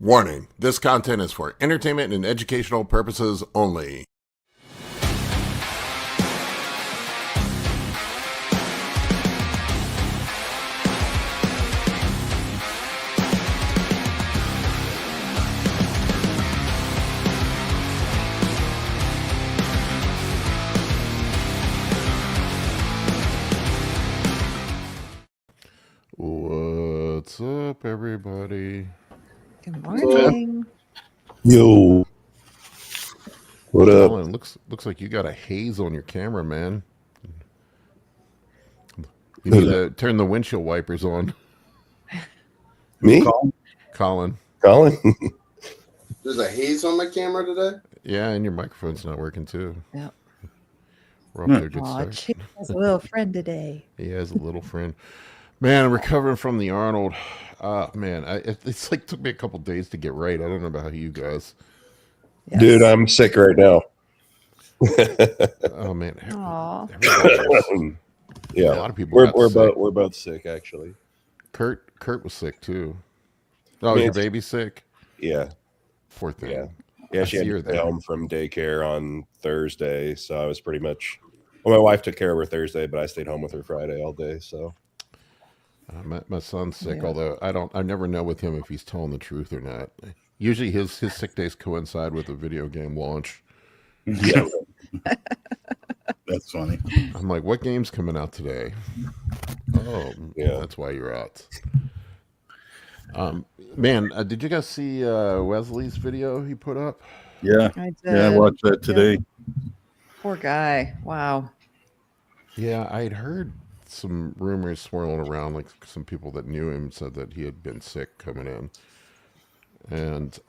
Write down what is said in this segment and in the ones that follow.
Warning, this content is for entertainment and educational purposes only. What's up, everybody? Good morning. Yo. What up? Colin, looks like you got a haze on your camera, man. You need to turn the windshield wipers on. Me? Colin. There's a haze on my camera today? Yeah, and your microphone's not working too. Yep. We're off to a good Aw, start. Chip has a little friend today. He has a little friend. Man, I'm recovering from the Arnold. Man, it's like took me a couple days to get right. I don't know about you guys. Yes. Dude, I'm sick right now. Oh man. Aw. Yeah, A lot of people. we're both sick actually. Kurt was sick too. Oh, Man, your baby's sick? Yeah. Poor thing. Yeah, she had to stay home from daycare on Thursday, so I was pretty much. Well, my wife took care of her Thursday, but I stayed home with her Friday all day. So. My son's sick, Yeah. although I never know with him if he's telling the truth or not. Usually his sick days coincide with a video game launch. Yeah. That's funny. I'm like, what game's coming out today? Oh, Yeah. That's why you're out. Man, did you guys see Wesley's video he put up? Yeah. I did. Yeah, I watched that today. Poor guy. Wow. Yeah, I had heard some rumors swirling around, like some people that knew him said that he had been sick coming in. And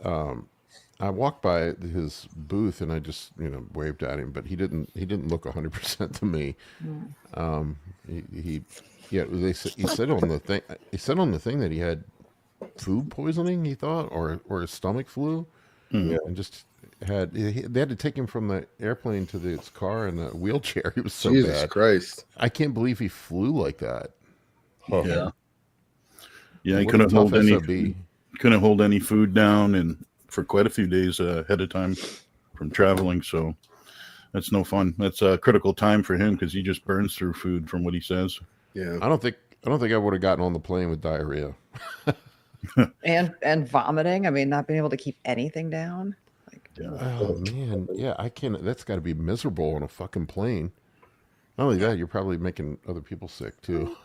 I walked by his booth and I just, waved at him, but he didn't look 100% to me. He said on the thing that he had food poisoning, he thought, or a stomach flu. Yeah. And just they had to take him from the airplane to his car in a wheelchair. He was so Jesus bad. Christ. I can't believe he flew like that. Huh. Yeah. Yeah, he What a couldn't tough hold any food down, and for quite a few days ahead of time from traveling. So that's no fun. That's a critical time for him because he just burns through food, from what he says. Yeah. I don't think I would have gotten on the plane with diarrhea. And vomiting. I mean, not being able to keep anything down. Oh man, yeah, I can't. That's got to be miserable on a fucking plane. Not only that, you're probably making other people sick too.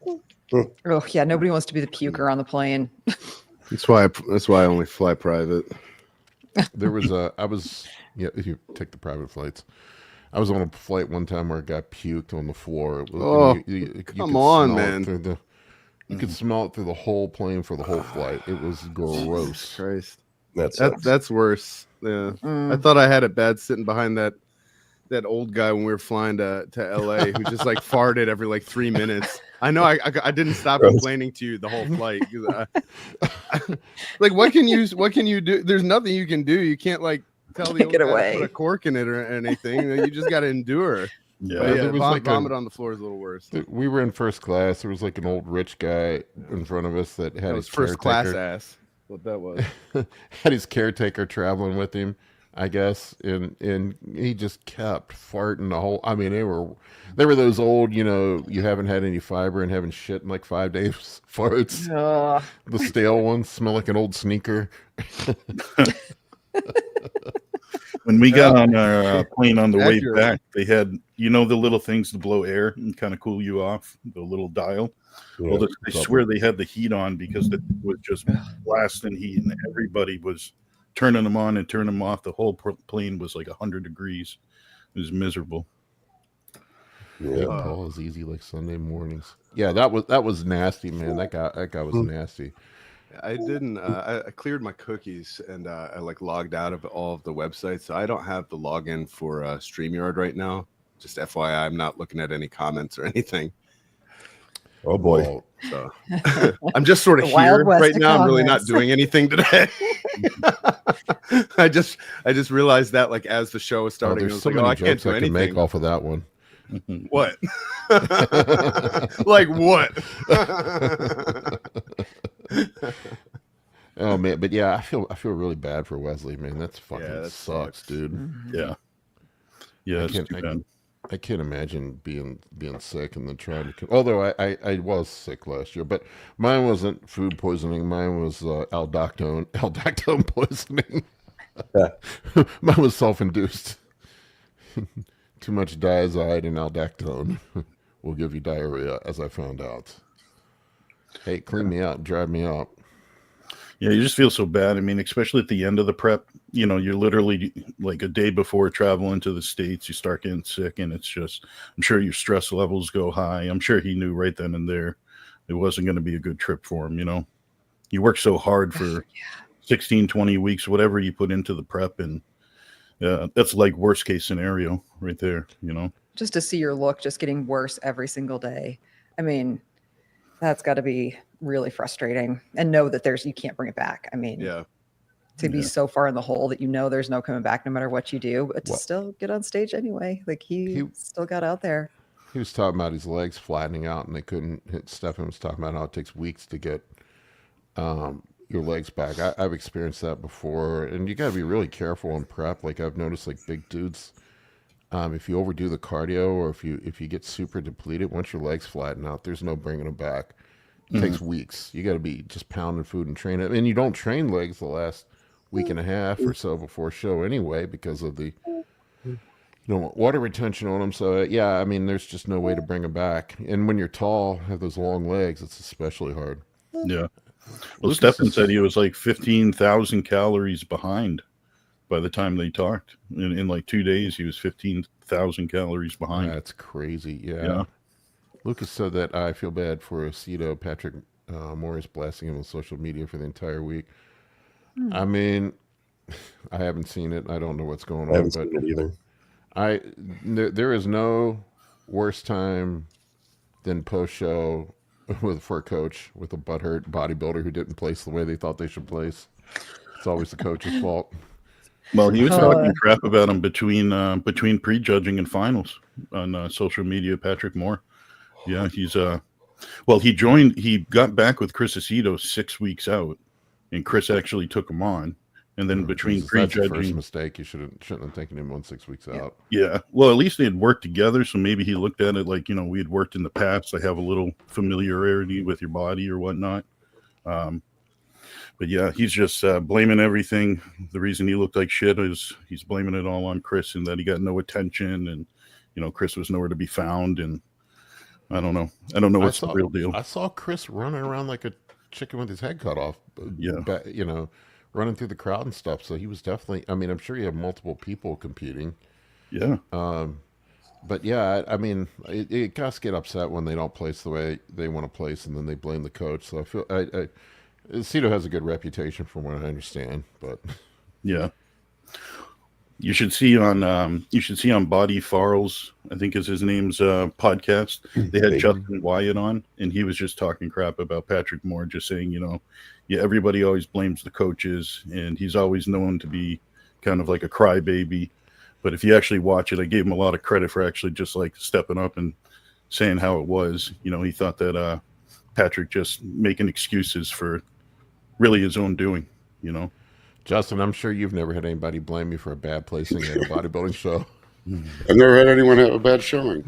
Oh yeah, nobody wants to be the puker on the plane. That's why I only fly private. There was if you take the private flights. I was on a flight one time where a guy puked on the floor. It was, you come on, man. You could smell it through the whole plane for the whole flight. It was gross. Christ. That's worse. Yeah. I thought I had it bad sitting behind that old guy when we were flying to LA who just like farted every like 3 minutes. I know I didn't stop complaining to you the whole flight. Like what can you do? There's nothing you can do. You can't like tell the Take old it guy away. to put a cork in it or anything. You just got to endure. Yeah. But There was like vomit on the floor is a little worse. We were in first class. There was like an old rich guy in front of us that had That his was first class caretaker- ass. What that was. had his caretaker traveling with him, I guess, and he just kept farting the whole. I mean, they were those old, you haven't had any fiber and haven't shit in like 5 days farts. Ugh. The stale ones smell like an old sneaker. When we got on our plane on the way Accurate. back, they had, the little things to blow air and kind of cool you off, the little dial. Well, I swear they had the heat on because it was just blasting heat, and everybody was turning them on and turning them off. The whole plane was like 100 degrees. It was miserable. Yeah. Paul is easy like Sunday mornings. Yeah, that was nasty, man. That guy was nasty. I didn't. I cleared my cookies and I like logged out of all of the websites. So I don't have the login for StreamYard right now. Just FYI, I'm not looking at any comments or anything. Oh boy. So I'm just sort of The Wild here West right of now. I'm really not comments. doing anything today. I just realized that like as the show was starting, I There's was so like, many I can't jokes do I can make anything. off of that one. What? Like what? Oh man, but yeah, I feel really bad for Wesley, man. That's fucking that sucks, sucks. dude. Yeah. Yeah, I it's can't too bad. I can't imagine being sick and then trying to. Although I was sick last year, but mine wasn't food poisoning. Mine was aldactone poisoning. Yeah. Mine was self-induced. Too much diazide and aldactone will give you diarrhea, as I found out. Hey, clean me out, drive me out. Yeah, you just feel so bad. I mean, especially at the end of the prep, you know, you're literally like a day before traveling to the States, you start getting sick, and it's just, I'm sure your stress levels go high. I'm sure he knew right then and there it wasn't going to be a good trip for him, you know. You work so hard for 16, 20 weeks, whatever you put into the prep, and that's like worst case scenario right there, you know. Just to see your look just getting worse every single day. I mean, that's got to be really frustrating, and know that you can't bring it back. I mean, to be so far in the hole that you know there's no coming back no matter what you do, but to still get on stage anyway. Like he still got out there. He was talking about his legs flattening out, and they couldn't hit. Stefan was talking about how it takes weeks to get your legs back. I've experienced that before, and you got to be really careful in prep. Like I've noticed, like big dudes, if you overdo the cardio or if you get super depleted, once your legs flatten out, there's no bringing them back. It takes weeks. You got to be just pounding food and training. And you don't train legs the last week and a half or so before show anyway because of the water retention on them. So yeah, I mean, there's just no way to bring them back. And when you're tall, have those long legs, it's especially hard. Yeah. Well, Stefan said he was like 15,000 calories behind by the time they talked. In like 2 days, he was 15,000 calories behind. That's crazy. Yeah. Lucas said that I feel bad for Aceto. Patrick Morris blasting him on social media for the entire week. I mean, I haven't seen it. I don't know what's going on. I haven't seen it either. There is no worse time than post show for a coach with a butthurt bodybuilder who didn't place the way they thought they should place. It's always the coach's fault. Well, he was talking crap about him between prejudging and finals on social media. Patrick Moore. Yeah, he's he got back with Chris Aceto 6 weeks out, and Chris actually took him on. And then between prejudging, that's your first mistake. You shouldn't have taken him on 6 weeks out. Yeah, well, at least they had worked together, so maybe he looked at it like, you know, we had worked in the past. I have a little familiarity with your body or whatnot. But yeah, he's just blaming everything. The reason he looked like shit is he's blaming it all on Chris and that he got no attention, and you know, Chris was nowhere to be found. And I don't know what's the real deal. I saw Chris running around like a chicken with his head cut off. Yeah, you know, running through the crowd and stuff. So he was definitely. I mean, I'm sure you have multiple people competing. Yeah. But yeah, I mean, it guys get upset when they don't place the way they want to place, and then they blame the coach. So I feel Aceto has a good reputation from what I understand, but yeah. You should see on Body Farrell's, I think is his name's podcast. They had Justin Wyatt on, and he was just talking crap about Patrick Moore, just saying, you know, yeah, everybody always blames the coaches, and he's always known to be kind of like a crybaby. But if you actually watch it, I gave him a lot of credit for actually just like stepping up and saying how it was. You know, he thought that Patrick just making excuses for really his own doing, you know. Justin, I'm sure you've never had anybody blame you for a bad placing at a bodybuilding show. I've never had anyone have a bad showing.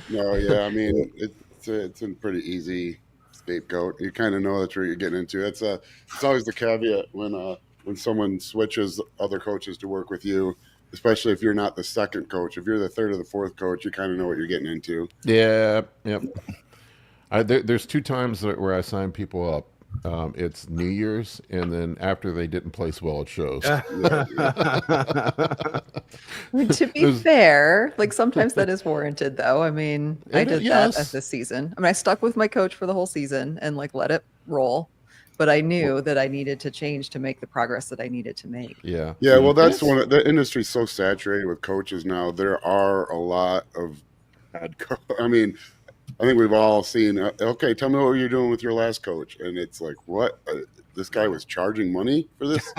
No, yeah, I mean, it's a pretty easy scapegoat. You kind of know that's what you're getting into. It's always the caveat when someone switches other coaches to work with you, especially if you're not the second coach. If you're the third or the fourth coach, you kind of know what you're getting into. Yeah, yep. There's 2 times where I sign people up. It's New Year's, and then after they didn't place well at shows. I mean, to be fair, like sometimes that is warranted, though. I mean, I did that at this season. I mean, I stuck with my coach for the whole season and like let it roll, but I knew that I needed to change to make the progress that I needed to make. Yeah. Well, that's the industry's so saturated with coaches now. There are a lot of bad I mean, I think we've all seen, okay, tell me what you're doing with your last coach. And it's like, what? This guy was charging money for this?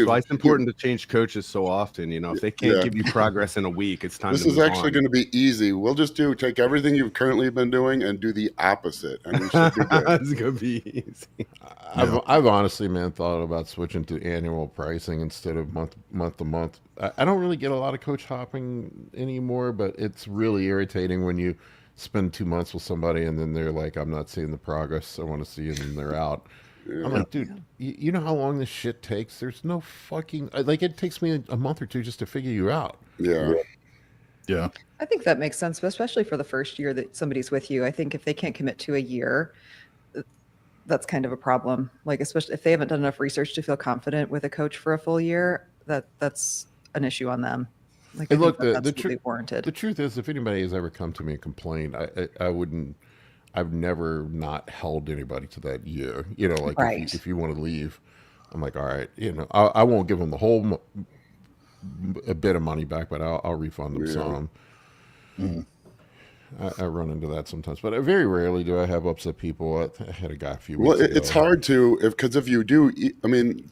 why it's important to change coaches so often. You know, if they can't give you progress in a week, it's time this to is move actually on. going to be easy. We'll just take everything you've currently been doing and do the opposite, and we should be good. It's gonna be easy. I've honestly, man, thought about switching to annual pricing instead of month to month. I don't really get a lot of coach hopping anymore, but it's really irritating when you spend 2 months with somebody and then they're like, I'm not seeing the progress I want to see, and then they're out. I'm like, dude, you know how long this shit takes? There's no fucking, like, it takes me a month or two just to figure you out. Yeah. I think that makes sense, especially for the first year that somebody's with you. I think if they can't commit to a year, that's kind of a problem. Like, especially if they haven't done enough research to feel confident with a coach for a full year, that's an issue on them. Like, Hey, I look, think that's warranted. The truth is, if anybody has ever come to me and complained, I wouldn't. I've never not held anybody to that year. You know, like Right. if you want to leave, I'm like, all right, you know, I won't give them the whole a bit of money back, but I'll refund them some. I run into that sometimes, but very rarely do I have upset people. I had a guy a few weeks ago. It's hard to, because if you do, I mean,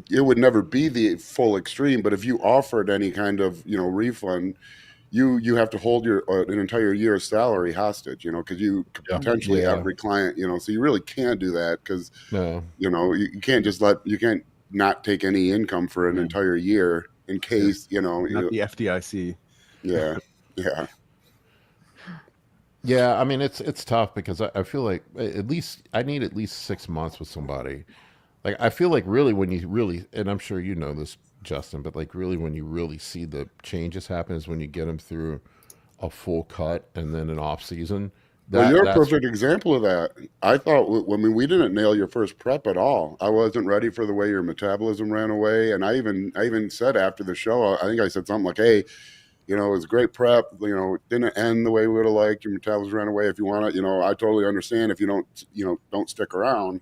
it would never be the full extreme, but if you offered any kind of, you know, refund, you have to hold your an entire year's salary hostage, you know, because you could potentially every client, you know, so you really can't do that because, you know, you can't just you can't not take any income for an entire year in case, you know. Not the FDIC. Yeah. Yeah, I mean, it's tough because I feel like I need at least 6 months with somebody. Like, I feel like really when you really, and I'm sure you know this, Justin, but like really when you really see the changes happen is when you get them through a full cut and then an off season. Well, you're a perfect example of that. I thought, I mean, we didn't nail your first prep at all. I wasn't ready for the way your metabolism ran away. And I even said after the show, I think I said something like, hey, you know, it was a great prep. You know, it didn't end the way we would have liked. Your metabolism ran away. If you want it, you know, I totally understand if you don't stick around.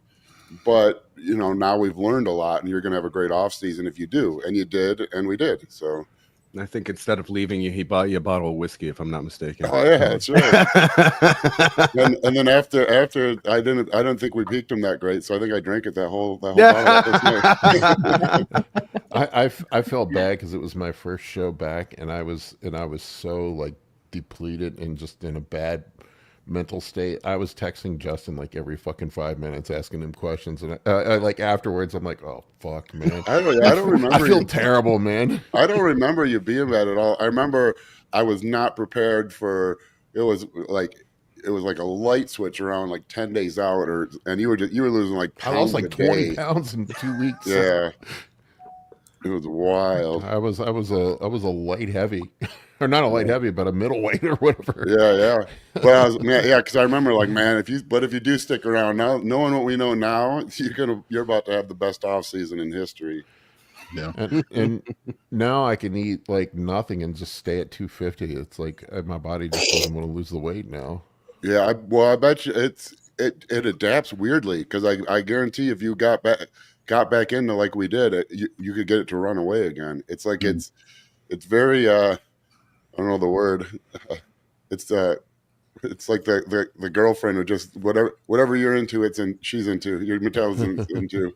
But, you know, now we've learned a lot and you're going to have a great off season if you do. And you did, and we did. So I think instead of leaving you, he bought you a bottle of whiskey, if I'm not mistaken. Oh yeah, that's right. and then after I don't think we peaked him that great, so I think I drank it that whole bottle. I felt bad because it was my first show back, and I was so like depleted and just in a bad mental state. I was texting Justin like every fucking 5 minutes, asking him questions, and I like afterwards, I'm like, oh fuck, man. I don't remember. I feel terrible, man. I don't remember you being bad at all. I remember I was not prepared for. It was like a light switch around like 10 days out, and you were losing like pounds. I lost like 20 day. pounds in 2 weeks. Yeah. It was wild. I was a light heavy, or not a light heavy, but a middleweight or whatever. Yeah. Well, because I remember like, man, if you do stick around now, knowing what we know now, you're about to have the best off season in history. Yeah. Mm-hmm. And now I can eat like nothing and just stay at 250. It's like my body just doesn't want to lose the weight now. Yeah. I bet you it adapts weirdly because I guarantee if you got back into like we did, you could get it to run away again. It's like it's very I don't know the word. It's like the girlfriend who just whatever you're into, she's into. Your metabolism's into.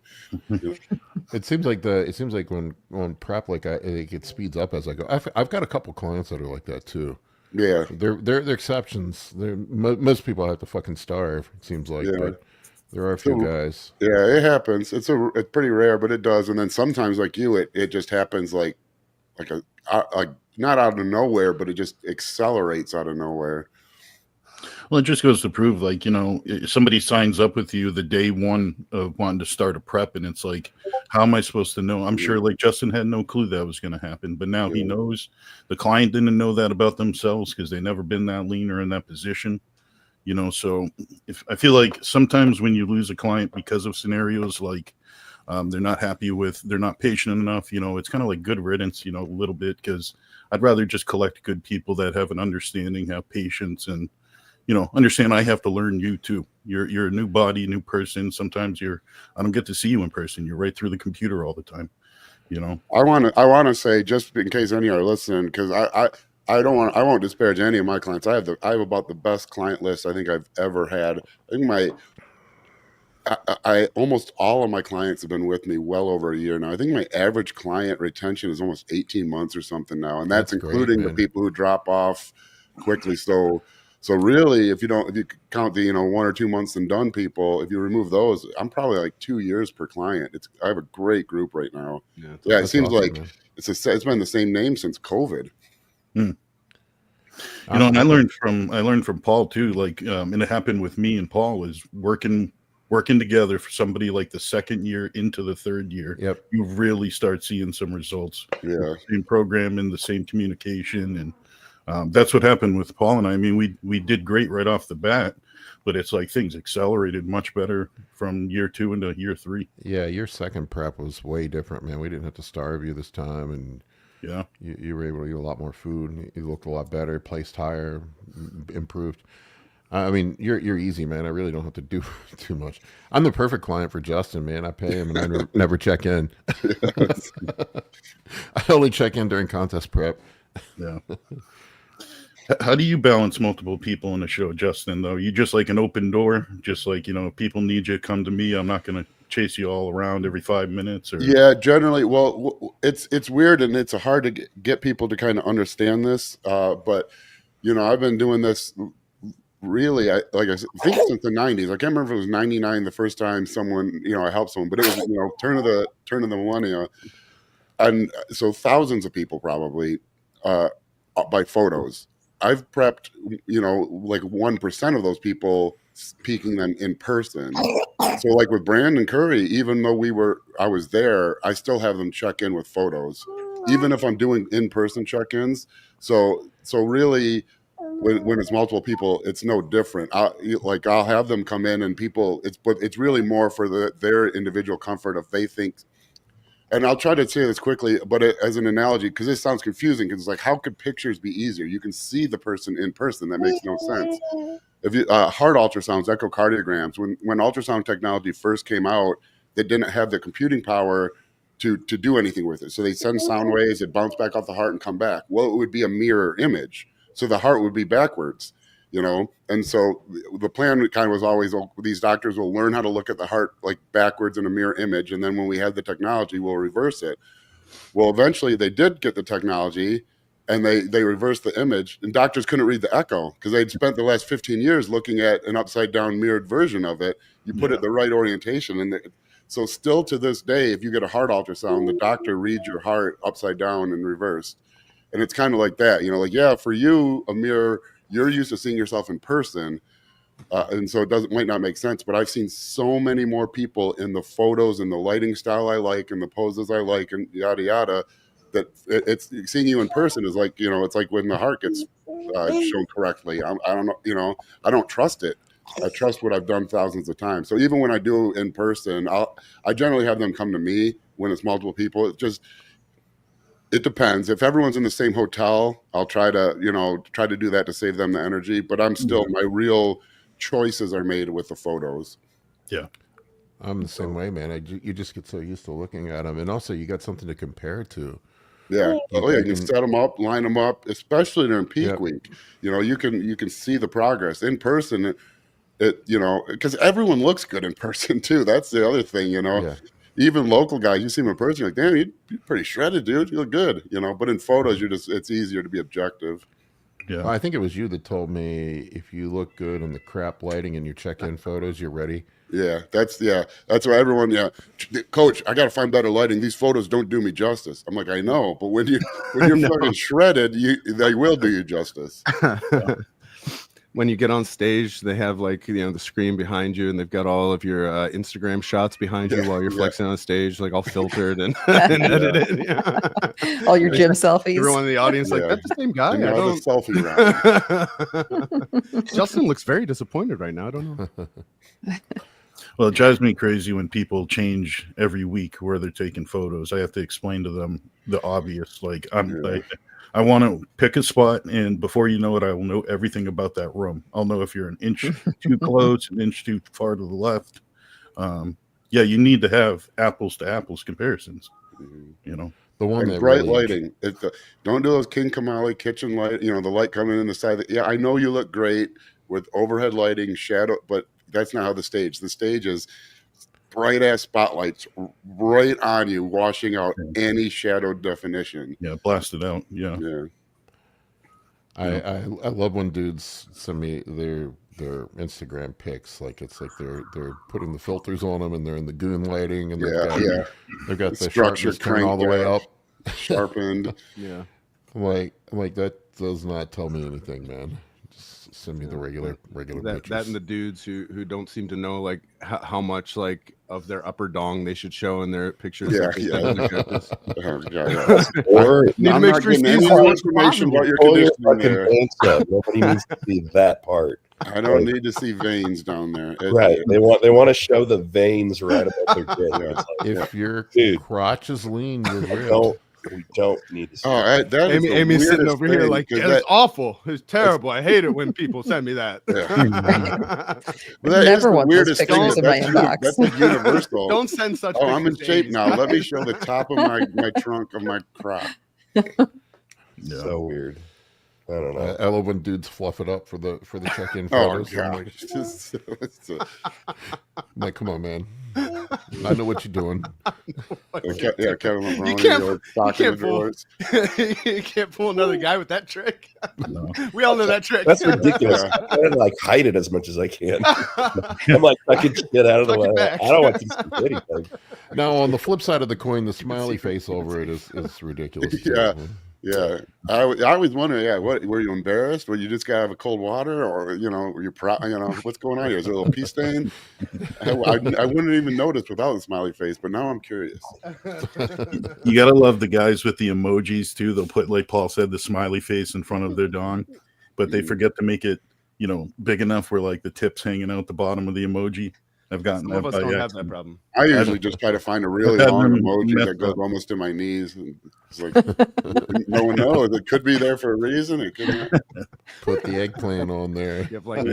It seems like when prep it speeds up as I go. I've got a couple clients that are like that too. Yeah, they're exceptions. Most people have to fucking starve. It seems like, but there are a few guys. Yeah, it happens. It's pretty rare, but it does. And then sometimes, like you, it just happens like not out of nowhere, but it just accelerates out of nowhere. Well, it just goes to prove, like, you know, somebody signs up with you the day one of wanting to start a prep, and it's like, how am I supposed to know? I'm sure, like, Justin had no clue that was going to happen, but now he knows. The client didn't know that about themselves because they've never been that lean or in that position, you know. So I feel like sometimes when you lose a client because of scenarios like they're not happy with, they're not patient enough, you know, it's kind of like good riddance, you know, a little bit, because I'd rather just collect good people that have an understanding, have patience, and, you know, understand I have to learn you too. You're a new body, new person. Sometimes I don't get to see you in person. You're right through the computer all the time, you know. I want to say, just in case any are listening, because I won't disparage any of my clients. I have about the best client list I think I've ever had. I think I almost all of my clients have been with me well over a year now. I think my average client retention is almost 18 months or something now, and that's including the people who drop off quickly. So really, if you count the 1 or 2 months and done people, if you remove those, I'm probably like 2 years per client. I have a great group right now. Yeah, it seems awesome, like man. It's been the same name since COVID. And I learned from Paul too. Like, and it happened with me and Paul was working together for somebody like the second year into the third year. Yep, you really start seeing some results. Yeah, same program and the same communication, and that's what happened with Paul and I. I mean, we did great right off the bat, but it's like things accelerated much better from year 2 into year 3. Yeah, your second prep was way different, man. We didn't have to starve you this time, and yeah, you were able to eat a lot more food. You looked a lot better, placed higher, improved. I mean, you're easy, man. I really don't have to do too much. I'm the perfect client for Justin, man. I pay him and I never check in. I only check in during contest prep. Yeah. How do you balance multiple people in a show, Justin, though? You just like an open door? Just like, people need you, come to me. I'm not going to chase you all around every 5 minutes? Or... Yeah, generally. Well, it's weird, and it's hard to get people to kind of understand this. But, I've been doing this really, I think since the 90s. I can't remember if it was 99 the first time someone, I helped someone, but it was, turn of the millennia. And so thousands of people probably by photos. I've prepped, like 1% of those people, peaking them in person. So like with Brandon Curry, even though I was there, I still have them check in with photos, even if I'm doing in-person check-ins. So really, when it's multiple people, it's no different. I'll have them come in and it's really more for their individual comfort if they think. And I'll try to say this quickly, but as an analogy, because this sounds confusing, because it's like, how could pictures be easier? You can see the person in person. That makes no sense. If you heart ultrasounds, echocardiograms, when ultrasound technology first came out, they didn't have the computing power to do anything with it. So they send sound waves, it bounce back off the heart and come back. Well, it would be a mirror image. So the heart would be backwards, and so the plan kind of was always, these doctors will learn how to look at the heart like backwards in a mirror image. And then when we have the technology, we'll reverse it. Well, eventually they did get the technology and they reversed the image, and doctors couldn't read the echo because they'd spent the last 15 years looking at an upside down mirrored version of it. You put it the right orientation. And so still to this day, if you get a heart ultrasound, the doctor reads your heart upside down and reversed. And it's kind of like that, for you, a mirror, you're used to seeing yourself in person. And so it might not make sense, but I've seen so many more people in the photos and the lighting style I like and the poses I like and yada, yada, that it's seeing you in person is like, it's like when the heart gets shown correctly. I don't know, I don't trust it. I trust what I've done thousands of times. So even when I do in person, I generally have them come to me when it's multiple people. It depends. If everyone's in the same hotel, I'll try to do that to save them the energy. But I'm still, my real choices are made with the photos. Yeah. I'm the same way, man. You just get so used to looking at them. And also you got something to compare to. Yeah. You can set them up, line them up, especially during peak week. You can see the progress in person. Because everyone looks good in person too. That's the other thing, Yeah. Even local guys, you see them in person, you're like, damn, you're pretty shredded, dude. You look good, But in photos, it's easier to be objective. Yeah, well, I think it was you that told me if you look good in the crap lighting and your check-in photos, you're ready. Yeah, that's why everyone. Yeah, coach, I got to find better lighting. These photos don't do me justice. I'm like, I know, but when you're fucking shredded, they will do you justice. When you get on stage, they have the screen behind you, and they've got all of your Instagram shots behind you while you're flexing on stage, all filtered and edited. Yeah. All your gym selfies. Everyone in the audience that's the same guy. I don't. Selfie round. Justin looks very disappointed right now. I don't know. Well, it drives me crazy when people change every week where they're taking photos. I have to explain to them the obvious. I want to pick a spot, and before you know it, I will know everything about that room. I'll know if you're an inch too close, an inch too far to the left. You need to have apples to apples comparisons. The one that bright lighting. Don't do those King Kamali kitchen light. The light coming in the side. I know you look great with overhead lighting, shadow, but that's not how the stage. The stage is bright ass spotlights right on you, washing out any shadow definition. Yeah, blast it out. Yeah. I love when dudes send me their Instagram pics. Like it's like they're putting the filters on them and they're in the goon lighting and they've got the structure sharpness turned all the way up, sharpened. Yeah. Like that does not tell me anything, man. Just send me the regular pictures. That and the dudes who don't seem to know like how much like of their upper dong they should show in their pictures. Yeah. Or I'm not getting any more information about your conditioning there. Nobody needs to see that part. I don't need to see veins down there. Right. They want to show the veins right above their chin. If your crotch is lean, you're real. We don't need to see that is Amy's sitting over here thing, like, it's awful. It's terrible. I hate it when people send me that. That never want those weirdest pictures in my inbox. That's like universal. Don't send such I'm in pictures, shape Amy. now. Let me show the top of my trunk of my crotch. So weird. I don't know. I love when dudes fluff it up for the check-in Oh photos. god! I'm like, come on, man. I know what you're doing. Kevin LeBron. You can't fool another guy with that trick. No. We all know that trick. That's ridiculous. I try to like hide it as much as I can. I'm like, I can get out of the way. I don't want to see anything. Now, on the flip side of the coin, the smiley face over it is ridiculous. Too. Yeah. I always wonder, what were you embarrassed? Were you just gotta have a cold water, or were you proud? What's going on here? Is there a little pee stain? I wouldn't even notice without the smiley face, but now I'm curious. You gotta love the guys with the emojis too. They'll put, like Paul said, the smiley face in front of their dong, but they forget to make it, big enough where like the tip's hanging out the bottom of the emoji. Some of us don't have that problem. I usually just try to find a really long emoji that goes almost to my knees. And it's like, no one knows. It could be there for a reason. It could not. Put the eggplant on there. You have like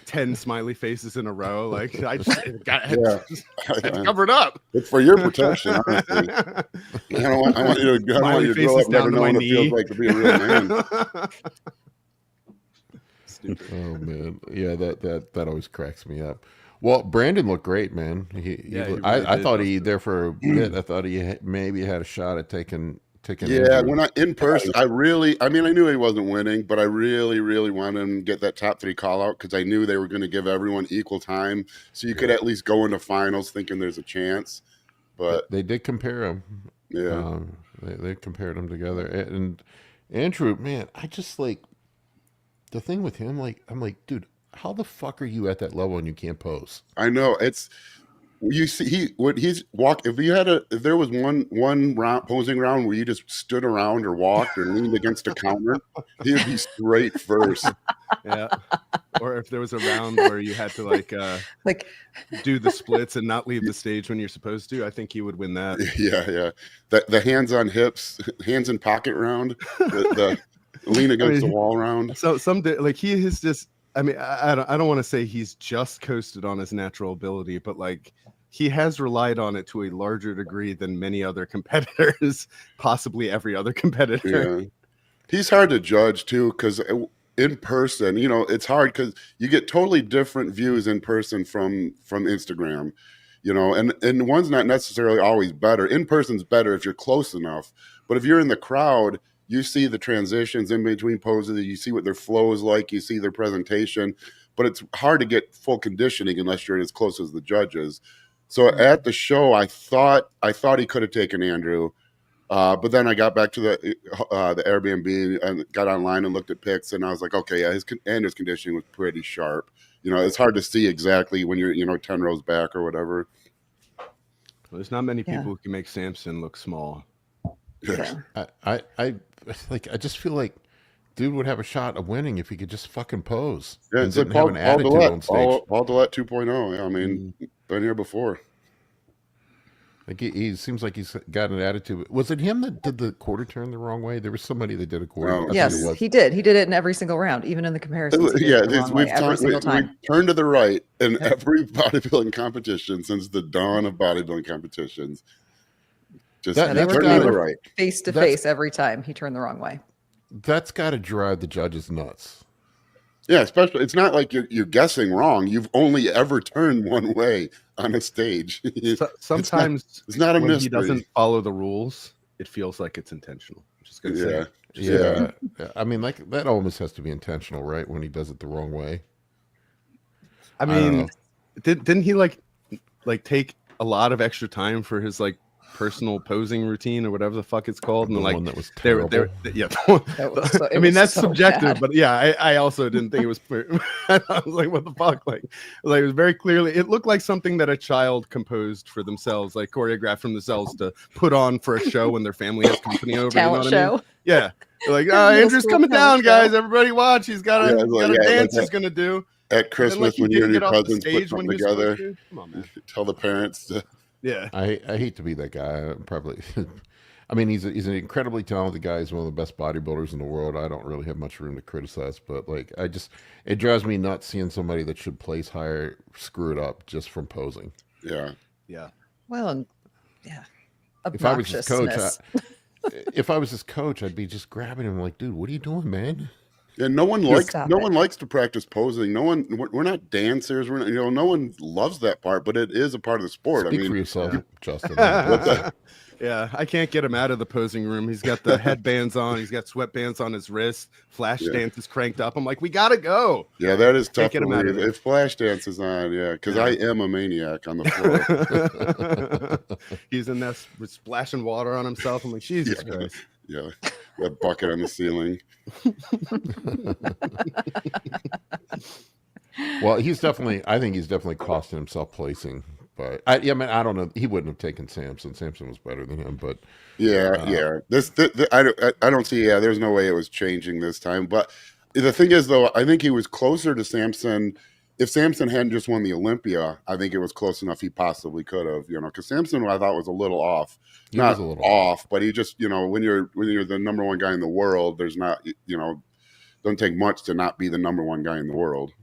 10 smiley faces in a row. Like I just cover it up. It's for your protection, honestly. I don't want you to grow up never knowing what it feels like to be a real man. Stupid. Oh man, yeah, that always cracks me up. Well, Brandon looked great, man. I thought he there for a bit. I thought he maybe had a shot at taking. Yeah, when in person, I knew he wasn't winning, but I really, really wanted him to get that top 3 call out because I knew they were going to give everyone equal time, so you could at least go into finals thinking there's a chance. But they did compare him. Yeah, they compared them together. And Andrew, man, I just like the thing with him. Like, I'm like, dude, how the fuck are you at that level and you can't pose? I know you see if there was one round, posing round where you just stood around or walked or leaned against a counter, he would be straight first. Yeah. Or if there was a round where you had to like do the splits and not leave the stage when you're supposed to, I think he would win that. Yeah. The hands on hips, hands in pocket round, the lean against the wall round. So like he is just. I mean, I don't want to say he's just coasted on his natural ability, but like he has relied on it to a larger degree than many other competitors, possibly every other competitor. Yeah. He's hard to judge too, because in person, it's hard because you get totally different views in person from Instagram, and one's not necessarily always better. In person's better if you're close enough, but if you're in the crowd, you see the transitions in between poses. You see what their flow is like. You see their presentation. But it's hard to get full conditioning unless you're as close as the judges. So at the show, I thought he could have taken Andrew. But then I got back to the Airbnb and got online and looked at pics. And I was like, okay, yeah, Andrew's conditioning was pretty sharp. It's hard to see exactly when you're 10 rows back or whatever. Well, there's not many people who can make Samson look small. Yeah. I just feel like dude would have a shot of winning if he could just fucking pose. Yeah, it's like Paul Dillette 2.0. Yeah, I mean, been here before. Like he seems like he's got an attitude. Was it him that did the quarter turn the wrong way? There was somebody that did a quarter. Yes, he did. He did it in every single round, even in the comparisons. We've turned to the right in every bodybuilding competition since the dawn of bodybuilding competitions. Just they were right. Face to face every time he turned the wrong way. That's got to drive the judges nuts. Yeah, especially it's not like you're guessing wrong. You've only ever turned one way on a stage. Sometimes it's not a when mystery. he doesn't follow the rules, it feels like it's intentional. I'm just gonna say. Yeah. I mean, like that almost has to be intentional, right? When he does it the wrong way. I mean, didn't he like take a lot of extra time for his like personal posing routine or whatever the fuck it's called? And The like one that was terrible. yeah. It I mean, was that's so subjective, bad. but yeah, I also didn't think it was. I was like, what the fuck? Like it was very clearly. It looked like something that a child composed for themselves, like choreographed from themselves to put on for a show when their family has company over. Talent you know what show. I mean? Yeah. They're like, Middle Andrew's school coming down, talent show. guys. Everybody watch. He's got a dance he's gonna do. At Christmas, like, he when you didn't and your get off the cousins put stage when something he was supposed together, to. Come on, man. tell the parents to. Yeah. I hate to be that guy. I'm probably. I mean, he's an incredibly talented guy. He's one of the best bodybuilders in the world. I don't really have much room to criticize, but like, it drives me nuts seeing somebody that should place higher screw it up just from posing. Yeah. Yeah. Well, and yeah. If I was his coach, Obnoxiousness. I'd be just grabbing him like, dude, what are you doing, man? Yeah, no one likes Stop no it. one likes to practice posing. No one, we're not dancers. We're not, no one loves that part, but it is a part of the sport. Speak I mean, for yourself, Justin. Yeah, I can't get him out of the posing room. He's got the headbands on. He's got sweatbands on his wrists. Flash dance is cranked up. I'm like, we gotta go. Yeah, that is tough Can't get to him out of leave. there. If flash dance is on, because I am a maniac on the floor. He's in there splashing water on himself. I'm like, Jesus Christ. Yeah, that bucket on the ceiling. Well, I think he's definitely costing himself placing. But I mean, I don't know. He wouldn't have taken Samson. Samson was better than him. But I don't see. Yeah, there's no way it was changing this time. But the thing is, though, I think he was closer to Samson. If Samson hadn't just won the Olympia, I think it was close enough he possibly could have. Because Samson, I thought, was a little off. Not a little off, but he just, when you're the number one guy in the world, there's not, doesn't take much to not be the number one guy in the world.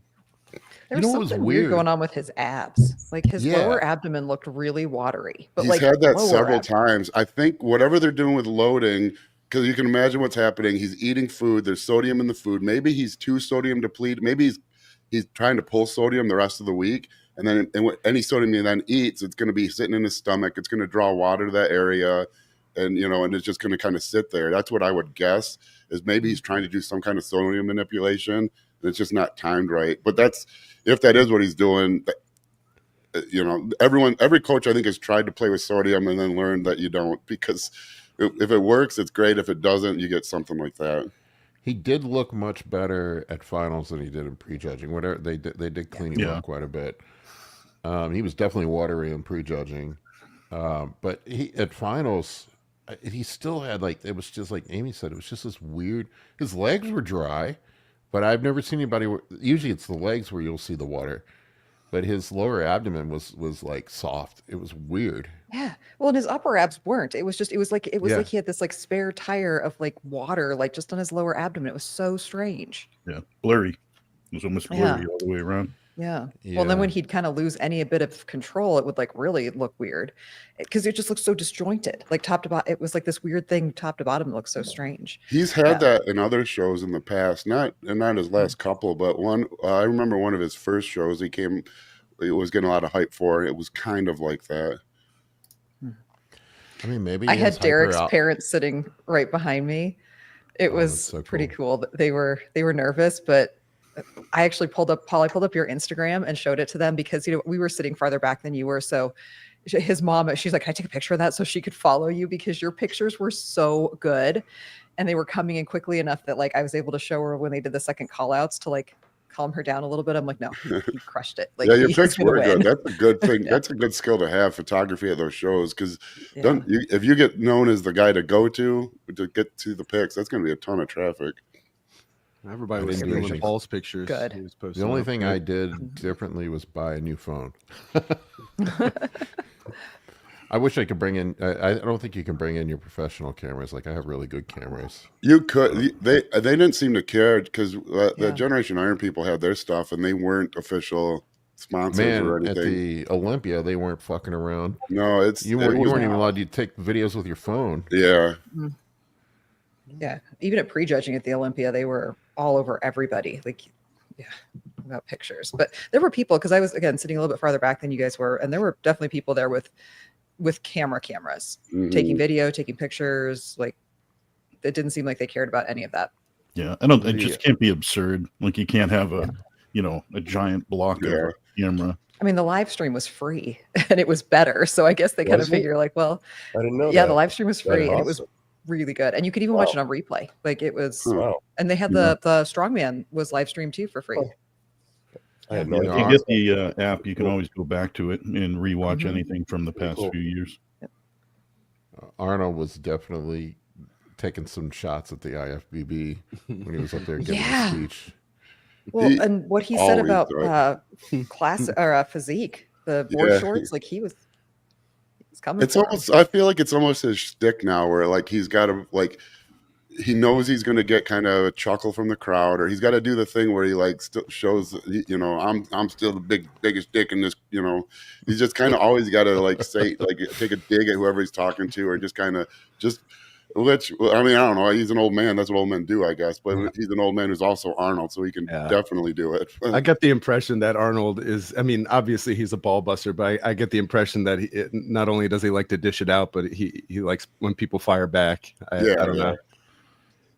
There was something weird going on with his abs. Like his lower abdomen looked really watery. But he's had that several times. I think whatever they're doing with loading, because you can imagine what's happening. He's eating food. There's sodium in the food. Maybe he's too sodium depleted. Maybe he's trying to pull sodium the rest of the week. And then any sodium he then eats, it's going to be sitting in his stomach. It's going to draw water to that area. And, and it's just going to kind of sit there. That's what I would guess, is maybe he's trying to do some kind of sodium manipulation. And it's just not timed right. But if that is what he's doing, every coach I think has tried to play with sodium and then learned that you don't, because if it works, it's great. If it doesn't, you get something like that. He did look much better at finals than he did in prejudging. Whatever they did clean him up quite a bit. He was definitely watery in prejudging, but at finals, he still had it was just like Amy said, it was just this weird. His legs were dry, but I've never seen anybody. Usually, it's the legs where you'll see the water, but his lower abdomen was like soft. It was weird. Yeah. Well, and his upper abs weren't. It was like he had this spare tire of water just on his lower abdomen. It was so strange. Yeah, blurry. It was almost blurry all the way around. Yeah. Well, then when he'd kind of lose any bit of control, it would really look weird, because it just looked so disjointed, top to bottom. It was this weird thing, top to bottom, looked so strange. He's had that in other shows in the past, not his last couple, but one. I remember one of his first shows. It was getting a lot of hype for. It was kind of like that. I mean, maybe I had Derek's parents sitting right behind me. It was so pretty cool. They were nervous, but I actually pulled up your Instagram and showed it to them, because we were sitting farther back than you were. So his mom, she's like, "Can I take a picture of that so she could follow you?" Because your pictures were so good, and they were coming in quickly enough that I was able to show her when they did the second call outs to calm her down a little bit. I'm like, "No, you crushed it." Yeah, your pics were good. That's a good thing. That's a good skill to have, photography at those shows, because if you get known as the guy to go to get to the pics, that's going to be a ton of traffic. Everybody was doing the Paul's pictures. Good. He was posting the only thing I did differently was buy a new phone. I wish I could bring in. I don't think you can bring in your professional cameras. I have really good cameras. You could. They didn't seem to care, because the Generation Iron people had their stuff, and they weren't official sponsors or anything. At the Olympia, they weren't fucking around. No, you weren't even allowed to take videos with your phone. Yeah. Yeah. Even at prejudging at the Olympia, they were all over everybody. about pictures. But there were people, because I was again sitting a little bit farther back than you guys were, and there were definitely people there with cameras, taking video, taking pictures. Like, it didn't seem like they cared about any of that. Yeah, it just can't be absurd. Like, you can't have a giant block of a camera. I mean, the live stream was free and it was better. So I guess they kind of figure like, well, I didn't know yeah, that. the live stream was free and awesome. it was really good. And you could even watch it on replay. Like, it was, and they had Yeah. the Strongman was live streamed too for free. I had no If idea. you get the app, you can always go back to it and rewatch anything from the past few years. Arnold was definitely taking some shots at the IFBB when he was up there giving a speech. Well, and what he said about class or physique, the board shorts, like he was coming. It's almost, I feel like it's almost his shtick now, where like he's got to, like, he knows he's going to get kind of a chuckle from the crowd, or he's got to do the thing where he like shows, I'm still the biggest dick in this, he's just kind of always got to like say, like, take a dig at whoever he's talking to, or just kind of I don't know. He's an old man. That's what old men do, I guess. But he's an old man who's also Arnold, so he can definitely do it. I get the impression that Arnold is, I mean, obviously he's a ball buster, but I get the impression that not only does he like to dish it out, but he likes when people fire back. I don't know.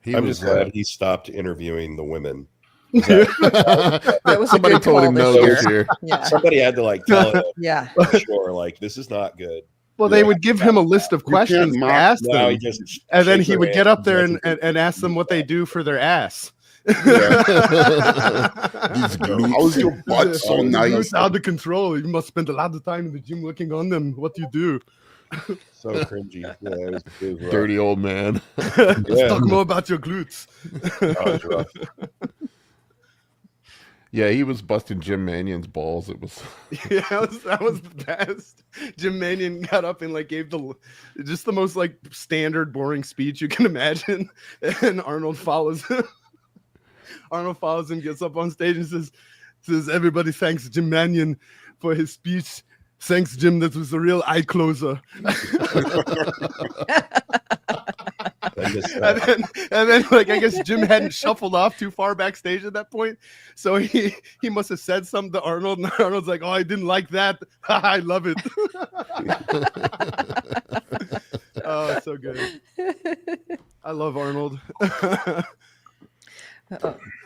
I'm just glad he stopped interviewing the women. That was somebody a good told him call no this this year. Yeah. Somebody had to like tell him, Yeah. sure, like, this is not good. Well, they would give him a list of questions to ask them, and then he would get up there and ask them what they do for their ass. How's your butt so nice? It's out of control. You must spend a lot of time in the gym working on them. What do you do? So cringy. Yeah, it was Dirty old man. Let's talk more about your glutes. It was rough. Yeah, he was busting Jim Mannion's balls. It was that was the best. Jim Mannion got up and like gave just the most like standard boring speech you can imagine, and Arnold follows him. Arnold follows him, gets up on stage and says everybody thanks Jim Mannion for his speech. Thanks, Jim. That was a real eye closer. And then, like, I guess Jim hadn't shuffled off too far backstage at that point, so he must have said something to Arnold, and Arnold's like, "Oh, I didn't like that. I love it." Oh, it's so good. I love Arnold.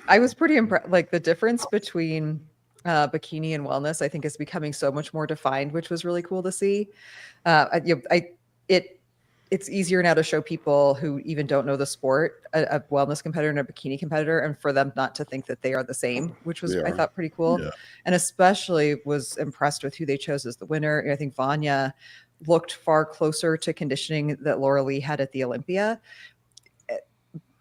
I was pretty impressed. Like, the difference between bikini and wellness, I think, is becoming so much more defined, which was really cool to see. It's easier now to show people who even don't know the sport a wellness competitor and a bikini competitor, and for them not to think that they are the same, which was I thought pretty cool. Yeah. And especially was impressed with who they chose as the winner. I think Vanya looked far closer to conditioning that Laura Lee had at the Olympia,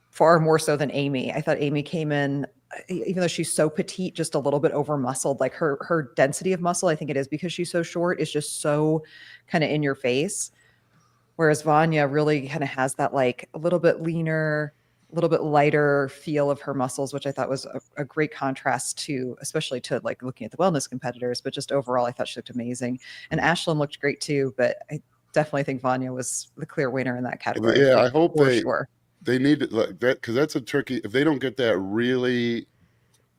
far more so than Amy. I thought Amy came in, even though she's so petite, just a little bit over muscled. Like her density of muscle, I think it is because she's so short, is just so kind of in your face. Whereas Vanya really kind of has that like a little bit leaner, a little bit lighter feel of her muscles, which I thought was a great contrast to, especially to like looking at the wellness competitors, but just overall, I thought she looked amazing. And Ashlyn looked great too, but I definitely think Vanya was the clear winner in that category. Yeah, I hope sure. They need it like that, because that's a tricky, if they don't get that really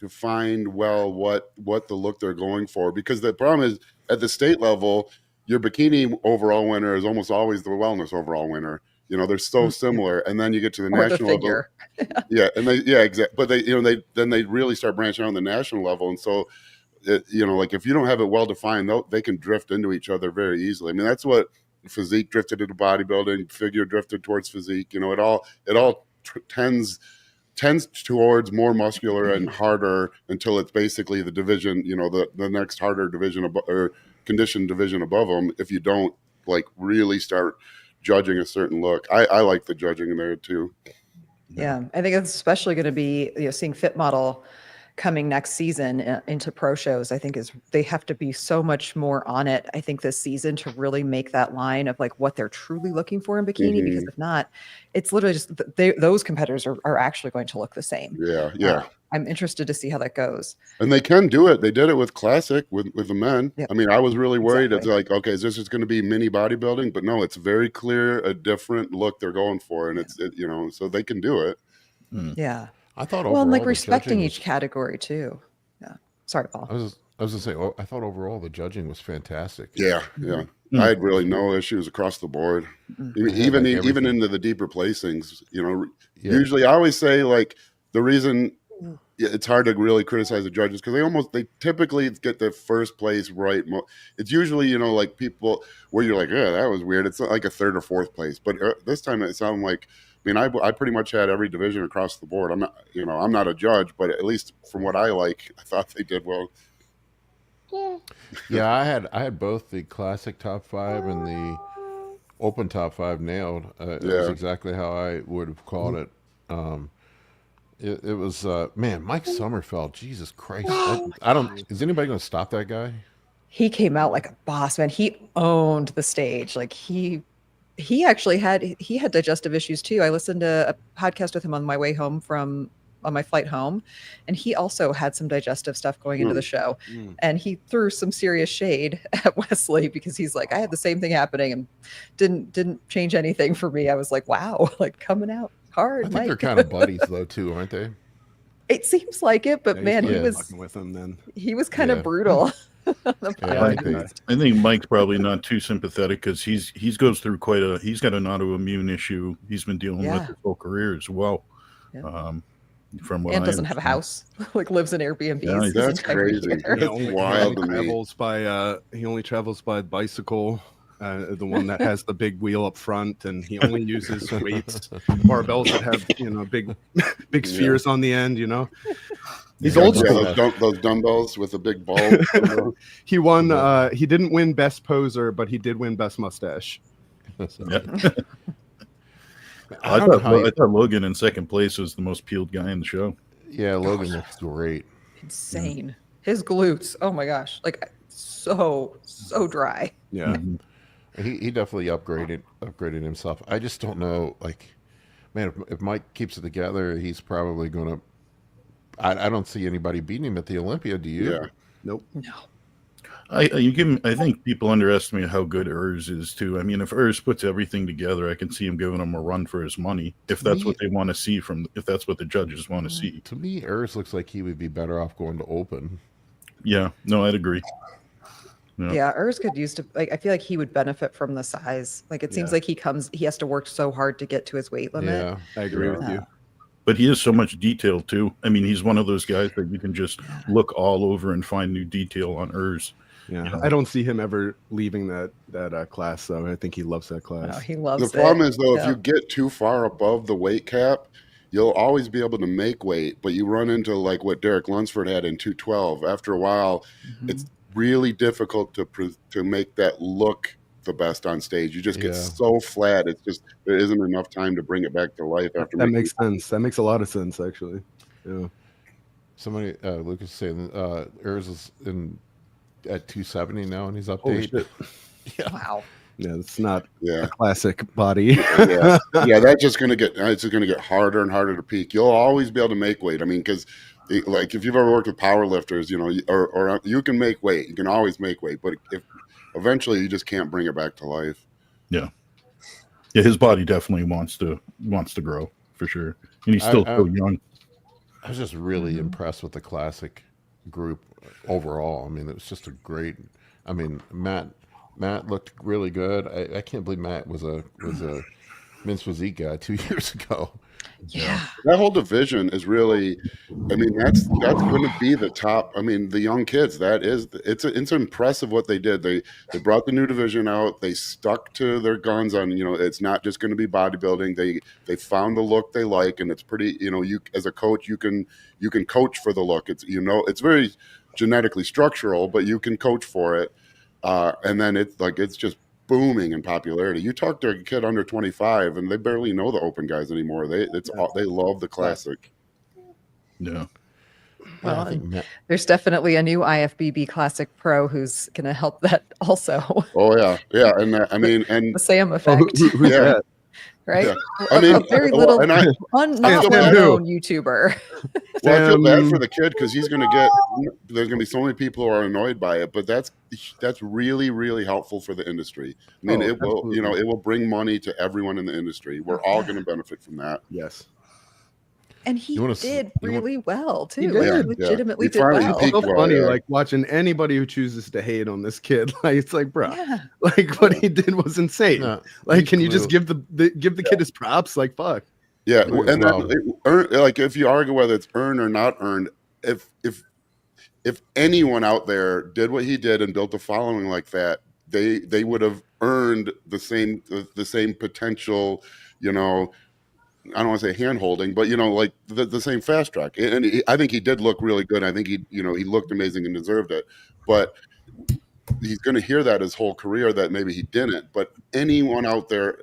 defined well what the look they're going for, because the problem is at the state level, your bikini overall winner is almost always the wellness overall winner. They're so similar, and then you get to the national level. Exactly. But they really start branching out on the national level, and so like if you don't have it well defined, they can drift into each other very easily. I mean, that's what physique drifted into bodybuilding, figure drifted towards physique. It all tends towards more muscular and harder until it's basically the division, the next harder division or conditioned division above them, if you don't like really start judging a certain look. I like the judging in there too. Yeah, I think it's especially going to be seeing Fit Model coming next season into pro shows. I think they have to be so much more on it, I think, this season to really make that line of like what they're truly looking for in bikini, because if not, it's literally just those competitors are actually going to look the same. I'm interested to see how that goes. And they can do it. They did it with Classic with the men. Yep. I mean, I was really worried. It's like, okay, is this just going to be mini bodybuilding? But no, it's very clear a different look they're going for, and it's so they can do it. Yeah. I thought Well, and like overall the respecting judging each category too. Yeah. Sorry, Paul. I was gonna say, I thought overall the judging was fantastic. Yeah. I had really no issues across the board. Even into the deeper placings, usually I always say, like, the reason it's hard to really criticize the judges because they typically get the first place right. It's usually, like people where you're like, yeah, that was weird. It's not like a third or fourth place, but this time it sounded like, I pretty much had every division across the board. I'm not a judge, but at least from what I thought they did well. Yeah, I had both the classic top 5 and the open top 5 nailed. It was exactly how I would have called it. It was man, Mike Sommerfeld. Jesus Christ! I don't. Is anybody going to stop that guy? He came out like a boss, man. He owned the stage. Like he actually had digestive issues too. I listened to a podcast with him on my way home on my flight home, and he also had some digestive stuff going into the show. And he threw some serious shade at Wesley because he's like, I had the same thing happening and didn't change anything for me. I was like, wow, like coming out hard. I think Mike. they're kind of buddies though too, aren't they? It seems like it, but man, he was with him then. He was kind of brutal. I think Mike's probably not too sympathetic because he's goes through he's got an autoimmune issue he's been dealing with his whole career as well. From what and I doesn't have a house, like lives in Airbnb. Yeah, that's crazy. That's wild to me. He only travels by bicycle, the one that has the big wheel up front, and he only uses weights, barbells that have big spheres on the end. He's old school. Those dumbbells with a big ball. He won. He didn't win best poser, but he did win best mustache. So. I thought Logan in second place was the most peeled guy in the show. Yeah, Logan looks great. Insane. His glutes. Oh my gosh. Like so dry. Yeah. He definitely upgraded himself. I just don't know, like, man, if Mike keeps it together, he's probably going to. I don't see anybody beating him at the Olympia. Do you? Yeah. Nope. No. I think people underestimate how good Urs is too. I mean, if Urs puts everything together, I can see him giving him a run for his money if that's what they want to see if that's what the judges want to see. To me, Urs looks like he would be better off going to open. Yeah, no, I'd agree. Yeah, Urs could use to. Like, I feel like he would benefit from the size. Like, it seems like he has to work so hard to get to his weight limit. Yeah, I agree with you. But he has so much detail too. I mean, he's one of those guys that you can just look all over and find new detail on Urs. Yeah, I don't see him ever leaving that class, though. I think he loves that class. No, he loves it. The problem is, though, if you get too far above the weight cap, you'll always be able to make weight, but you run into like what Derek Lunsford had in 212. After a while, it's really difficult to make that look the best on stage. You just get so flat. It's just there isn't enough time to bring it back to life. After that makes sense. That makes a lot of sense, actually. Yeah. Somebody, Lucas saying, Urs is at 270 now, and he's up to 8. Yeah. Wow. Yeah, it's not a classic body. Yeah, that's just gonna get harder and harder to peak. You'll always be able to make weight. I mean, because like if you've ever worked with power lifters, or you can make weight. You can always make weight, but if eventually you just can't bring it back to life. Yeah, his body definitely wants to grow for sure, and he's still so young. I was just really impressed with the classic group overall. I mean, it was just a great. I mean, Matt looked really good. I can't believe Matt was a men's physique guy 2 years ago. Yeah, that whole division is really. I mean, that's going to be the top. I mean, the young kids. It's impressive what they did. They brought the new division out. They stuck to their guns on. It's not just going to be bodybuilding. They found the look they like, and it's pretty. You as a coach, you can coach for the look. It's it's very genetically structural, but you can coach for it. And then it's just booming in popularity. You talk to a kid under 25 and they barely know the open guys anymore. They love the classic. Yeah. Well, there's definitely a new IFBB Classic Pro who's going to help that also. Oh yeah, and and the Sam effect. Who's that? Right? Yeah. I mean, a very little not well-known YouTuber. Well, I feel bad for the kid because there's going to be so many people who are annoyed by it, but that's really, really helpful for the industry. I mean, it will, it will bring money to everyone in the industry. We're all going to benefit from that. Yes. And he did really well too. He Like, did. he legitimately He did finally well. peaked. It's so Well, funny, yeah. like watching anybody who chooses to hate on this kid. Like it's like, bro, Yeah. like what he did was insane. No, like, he's can you just clearly- give the kid his props? Like, fuck. Yeah, Well, and then like if you argue whether it's earned or not earned, if anyone out there did what he did and built a following like that, they would have earned the same potential, you know. I don't want to say hand holding, but you know, like the same fast track. And I think he did look really good. I think he looked amazing and deserved it. But he's going to hear that his whole career that maybe he didn't. But anyone out there,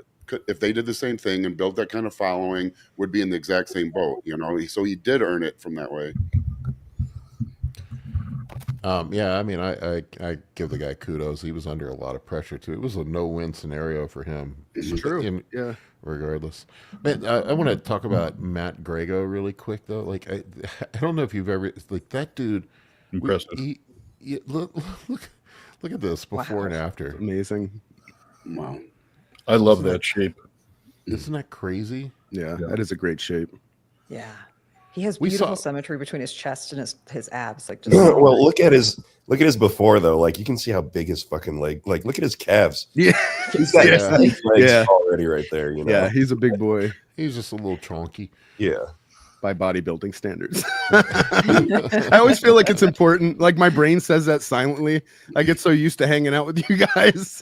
if they did the same thing and built that kind of following, would be in the exact same boat. You know, so he did earn it from that way. Yeah, I mean, I give the guy kudos. He was under a lot of pressure too. It was a no-win scenario for him. It's true. Yeah. Regardless, man, I want to talk about Matt Greggo really quick though. Like, I don't know if you've ever like that dude. Impressive. Look at this before and after. Amazing. Wow. I love that shape. Isn't that crazy? Yeah, that is a great shape. Yeah. He has We beautiful saw- symmetry between his chest and his abs. Like, just Well, look at his before though. Like you can see how big his fucking leg. Like look at his calves. Yeah. He's got Yeah. huge legs Yeah. already right there. You know. Yeah, he's a big boy He's just a little chonky. Yeah. by bodybuilding standards. I always feel like it's important. Like my brain says that silently. I get so used to hanging out with you guys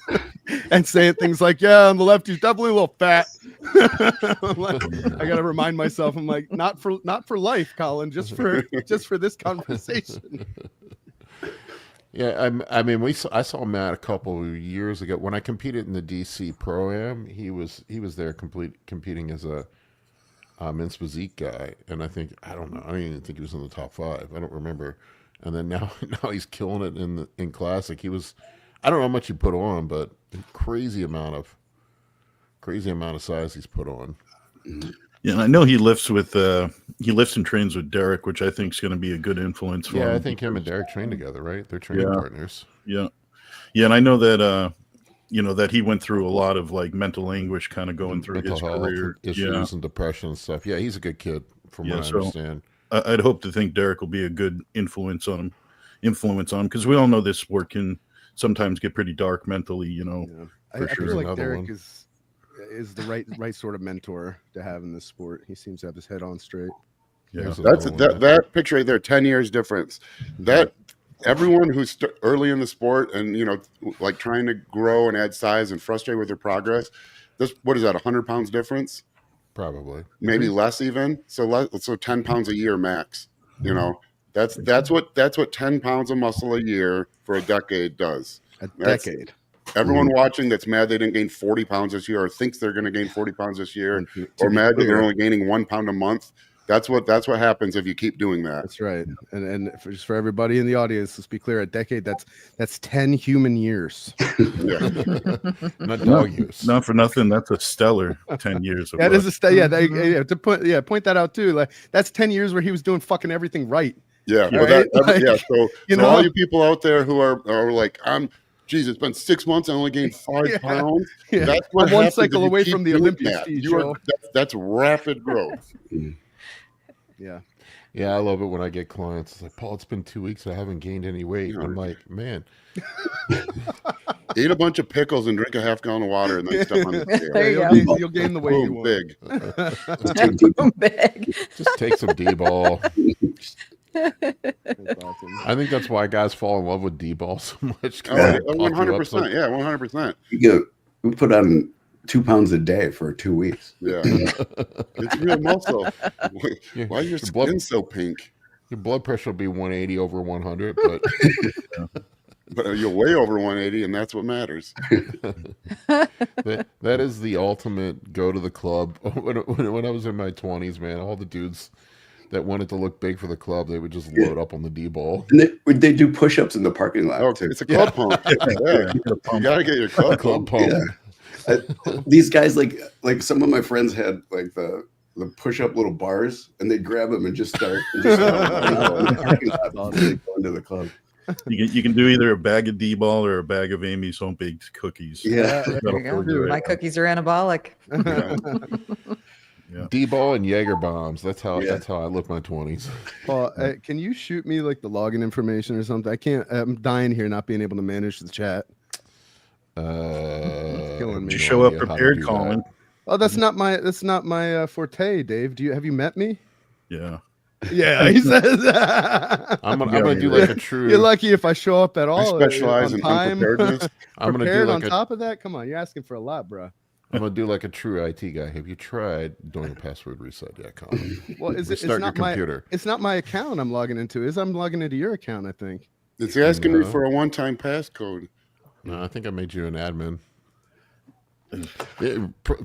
and saying things like, "Yeah, on the left, he's definitely a little fat." I'm like, I gotta remind myself. I'm like, not for life, Colin. Just for this conversation. Yeah, I mean, I saw Matt a couple of years ago when I competed in the DC Pro-Am. He was there competing as a men's physique guy, and I don't know, I don't even think he was in the top 5. I don't remember. And then now he's killing it in Classic. I don't know how much he put on, but crazy amount of size he's put on. Yeah, and I know he lifts and trains with Derek, which I think is going to be a good influence for him. Yeah, I think him and Derek train together, right? They're training partners. Yeah, and I know that that he went through a lot of like mental anguish, kind of going through Mental his health career issues and depression and stuff. Yeah, he's a good kid, from what I understand. I'd hope to think Derek will be a good influence on him, because we all know this sport can sometimes get pretty dark mentally. You know, I sure. feel like Another Derek one. is the right sort of mentor to have in this sport. He seems to have his head on straight. yeah. Here's That's another one. that picture right there. 10 years difference. That everyone who's early in the sport and like trying to grow and add size and frustrated with their progress. What is that? 100 pounds difference? Probably. Maybe less even. So 10 pounds a year max. That's what 10 pounds of muscle a year for a decade does. Decade. Everyone watching that's mad they didn't gain 40 pounds this year or thinks they're going to gain 40 pounds this year And to or be mad that clear- they're only gaining 1 pound a month. That's what happens if you keep doing that. That's right. And just for everybody in the audience, let's be clear, a decade, that's 10 human years. Yeah. Not dog use. Not for nothing. That's a stellar 10 years. Of That is life. to point that out too. Like that's 10 years where he was doing fucking everything right. Yeah. Yeah. Well, Right? So all you people out there who are like, geez, it's been 6 months. I only gained 5 Yeah. pounds. Yeah. That's what I'm one happens cycle if you away keep from the doing Olympia that. speed, You are- Joe. That's rapid growth. Yeah. Yeah, I love it when I get clients. It's like, Paul, it's been 2 weeks. I haven't gained any weight. I'm like, man. Eat a bunch of pickles and drink a half gallon of water and then step on the scale. There you go. You'll gain the weight you Boom, want. big. Boom, big. Just take some D-ball. That's awesome. I think that's why guys fall in love with D-ball so much. Oh, 100%. Yeah, 100%. We put on 2 pounds a day for 2 weeks. Yeah. It's real muscle. Why are your Your blood- skin so pink? Your blood pressure will be 180 over 100, But you're way over 180, and that's what matters. that is the ultimate go to the club. When I was in my 20s, man, all the dudes that wanted to look big for the club, they would just load up on the D-ball. And they do push-ups in the parking lot Oh, too. it's a club pump. Yeah. You got to get your club pump. These guys, like some of my friends had like the push-up little bars, and they grab them and just start going to the club. You can do either a bag of D-ball or a bag of Amy's home baked cookies. Yeah. There That'll you feel go. good. My cookies are anabolic. Yeah. Dbol and Jaeger bombs. That's how I look my 20s. Paul, can you shoot me like the login information or something? I can't. I'm dying here, not being able to manage the chat. Killing me. You show up prepared, Colin. Oh, that's not my forte, Dave. Have you met me? Yeah. Yeah, he says. I'm gonna do like a true. You're lucky if I show up at all. I specialize in time. unpreparedness. I'm gonna do like on top of that. Come on, you're asking for a lot, bro. I'm gonna do like a true IT guy. Have you tried doing a password reset yet, Colin? Well, it's not computer. It's not my account I'm logging into. I'm logging into your account, I think. It's asking me for a one-time passcode. No, I think I made you an admin.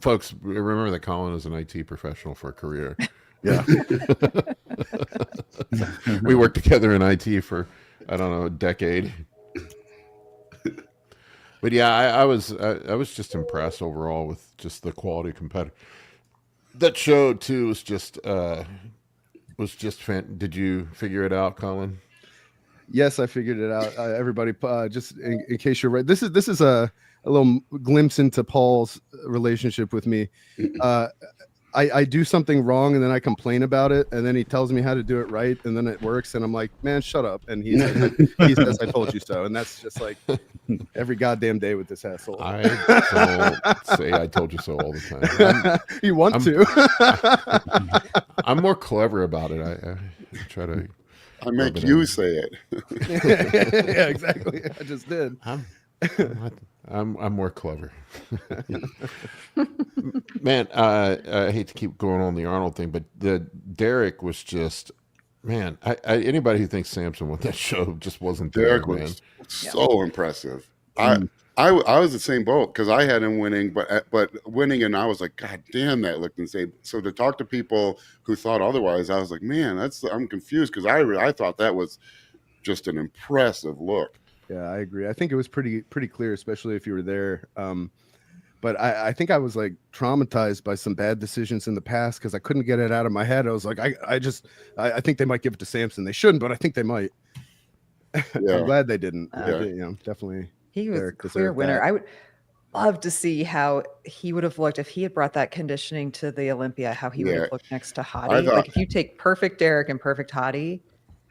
Folks, remember that Colin is an IT professional for a career. Yeah. We worked together in IT for, I don't know, a decade. But yeah, I was just impressed overall with just the quality competitor. That show too was just Did you figure it out, Colin? Yes, I figured it out. Everybody, just in case you're right, this is a little glimpse into Paul's relationship with me. I do something wrong and then I complain about it, and then he tells me how to do it right, and then it works, and I'm like, man, shut up. And he says, I told you so. And that's just like every goddamn day with this asshole. I don't say I told you so all the time. You want to. I'm more clever about it. I try to. I make you say it. Yeah, exactly. I just did. I'm more clever. Man, I hate to keep going on the Arnold thing, but the Derek was just, man. Anybody who thinks Samson won that show just wasn't Derek there, man. was so impressive. I was the same boat because I had him winning, but winning, and I was like, God damn, that looked insane. So to talk to people who thought otherwise, I was like, man, I'm confused because I thought that was just an impressive look. Yeah, I agree. I think it was pretty clear, especially if you were there. But I think I was like traumatized by some bad decisions in the past because I couldn't get it out of my head. I was like, I think they might give it to Samson. They shouldn't, but I think they might. Yeah. I'm glad they didn't. Yeah. Definitely. He was a clear winner. I would love to see how he would have looked if he had brought that conditioning to the Olympia, how he would have looked next to Hottie. Like if you take perfect Derek and perfect Hottie,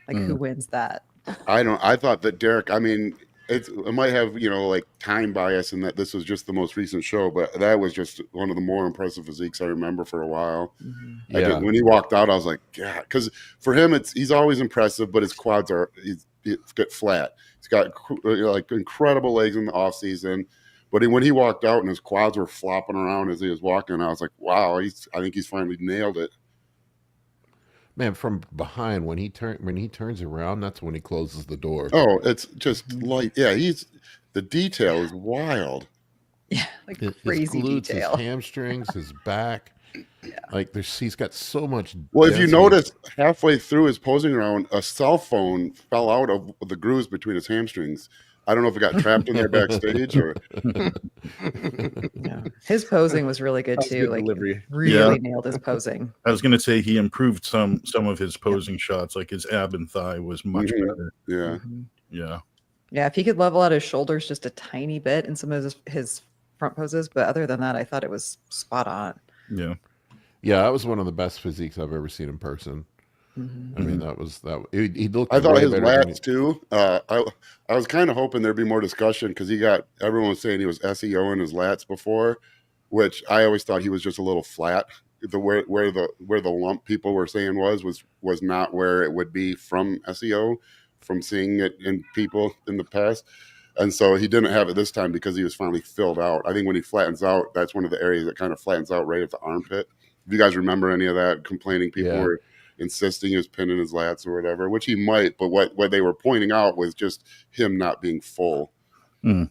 like who wins that? I thought that Derek, I mean, it might have, like time bias in that this was just the most recent show, but that was just one of the more impressive physiques I remember for a while. Mm-hmm. Yeah. When he walked out, I was like, yeah, because for him, he's always impressive, but his quads get flat. He's got like incredible legs in the off season, but when he walked out and his quads were flopping around as he was walking, I was like, wow, I think he's finally nailed it. Man, from behind when he turns around, that's when he closes the door. Oh, it's just like the detail is wild. Yeah, like his crazy glutes, detail. His hamstrings, his back. Yeah. Like he's got so much. Well, if you notice, halfway through his posing round, a cell phone fell out of the grooves between his hamstrings. I don't know if it got trapped in there backstage or. Yeah. His posing was really good too. Like really nailed his posing. I was going to say he improved some of his posing shots, like his ab and thigh was much better. Yeah. Mm-hmm. Yeah. Yeah. If he could level out his shoulders just a tiny bit in some of his front poses, but other than that, I thought it was spot on. Yeah. Yeah, that was one of the best physiques I've ever seen in person. Mm-hmm. I mean, he looked. I thought his better lats too. I was kind of hoping there'd be more discussion because everyone was saying he was SEO in his lats before, which I always thought he was just a little flat. Where the lump people were saying was not where it would be from SEO, from seeing it in people in the past. And so he didn't have it this time because he was finally filled out. I think when he flattens out, that's one of the areas that kind of flattens out right at the armpit. If you guys remember any of that, complaining people were insisting he was pinning his lats or whatever, which he might, but what they were pointing out was just him not being full. Mm.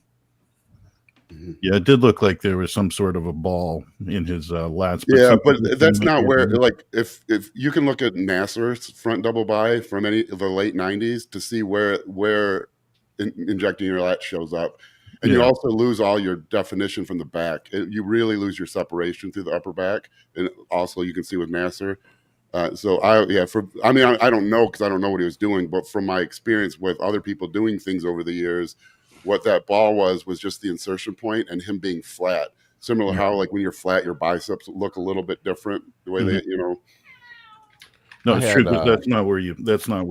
Yeah, it did look like there was some sort of a ball in his lats. But that's not where, like, if you can look at Nasser's front double bi from the late 90s to see where injecting your lat shows up. And you also lose all your definition from the back. You really lose your separation through the upper back. And also you can see with Nasser. I don't know because I don't know what he was doing, but from my experience with other people doing things over the years, what that ball was just the insertion point and him being flat. similar how like when you're flat, your biceps look a little bit different the way they, you know. No, it's true. That's not where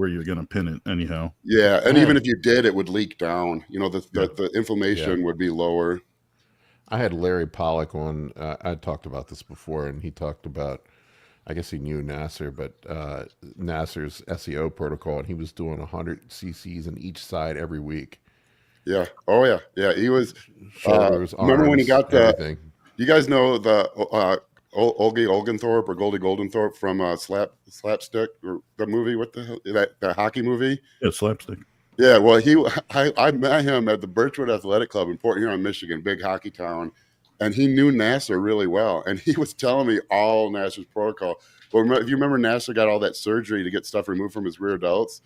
you're gonna pin it anyhow. Yeah, and even if you did, it would leak down. You know, the inflammation would be lower. I had Larry Pollock on. I talked about this before, and he talked about, I guess he knew Nasser, but Nasser's SEO protocol, and he was doing 100 cc's in each side every week. Yeah. Oh yeah. Yeah. He was. Shoulders, remember arms, when he got the? everything. You guys know the Olgie Olgenthorpe or Goldie Goldenthorpe from Slapstick, or the movie? What the hell? That hockey movie? Yeah, Slapstick. Yeah. Well, I met him at the Birchwood Athletic Club in Port Huron, Michigan, big hockey town, and he knew Nasser really well, and he was telling me all Nasser's protocol. Well, if you remember, Nasser got all that surgery to get stuff removed from his rear delts.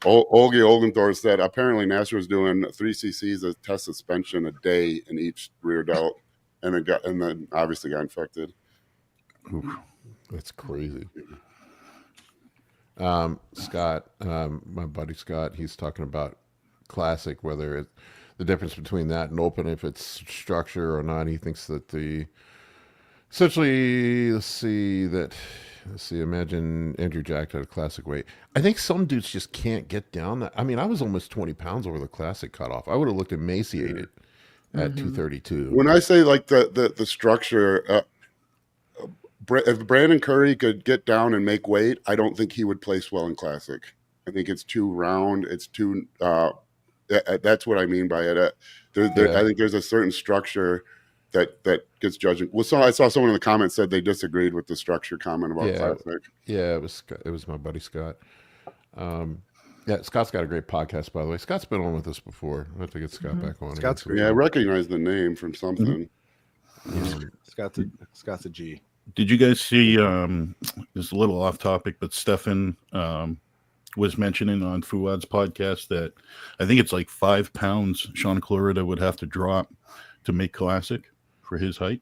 Olgie Olgenthorpe said apparently Nasser was doing 3 cc's of test suspension a day in each rear delt, and then obviously got infected. That's crazy. Scott, my buddy Scott, he's talking about Classic, whether it's the difference between that and open, if it's structure or not. He thinks that essentially, imagine Andrew Jack at a Classic weight. I think some dudes just can't get down that. I mean, I was almost 20 pounds over the Classic cutoff. I would have looked emaciated at 232. When I say like the structure, if Brandon Curry could get down and make weight, I don't think he would place well in Classic. I think it's too round. It's too. That's what I mean by it. I think there's a certain structure that gets judging. Well, I saw someone in the comments said they disagreed with the structure comment about Classic. Yeah, it was my buddy Scott. Yeah, Scott's got a great podcast, by the way. Scott's been on with us before. I have to get Scott back on. Scott's I recognize the name from something. Scott's a G. Did you guys see? This is a little off topic, but Stefan was mentioning on Fuad's podcast that I think it's like 5 pounds Shaun Clarida would have to drop to make Classic for his height.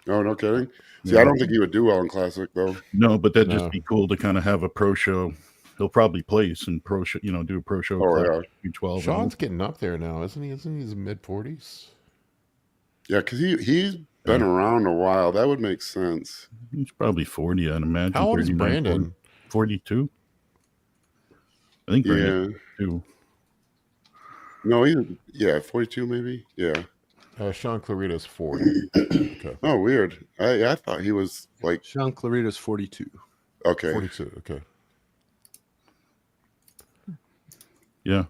Oh, no kidding. See, I don't think he would do well in Classic though. No, but that'd just be cool to kind of have a pro show. He'll probably place in pro show, do a pro show. Oh yeah, U12. Shaun's getting up there now, isn't he? Isn't he in his mid-40s? Yeah, because he's been around a while. That would make sense. He's probably 40, I'd imagine. How old is Brandon? 42. I think Brandon. Too. No, 42 maybe. Yeah. Shaun Clarida's 40. Okay. Oh, weird. I thought he was like Shaun Clarida's 42. Okay. 42. Okay. Yeah.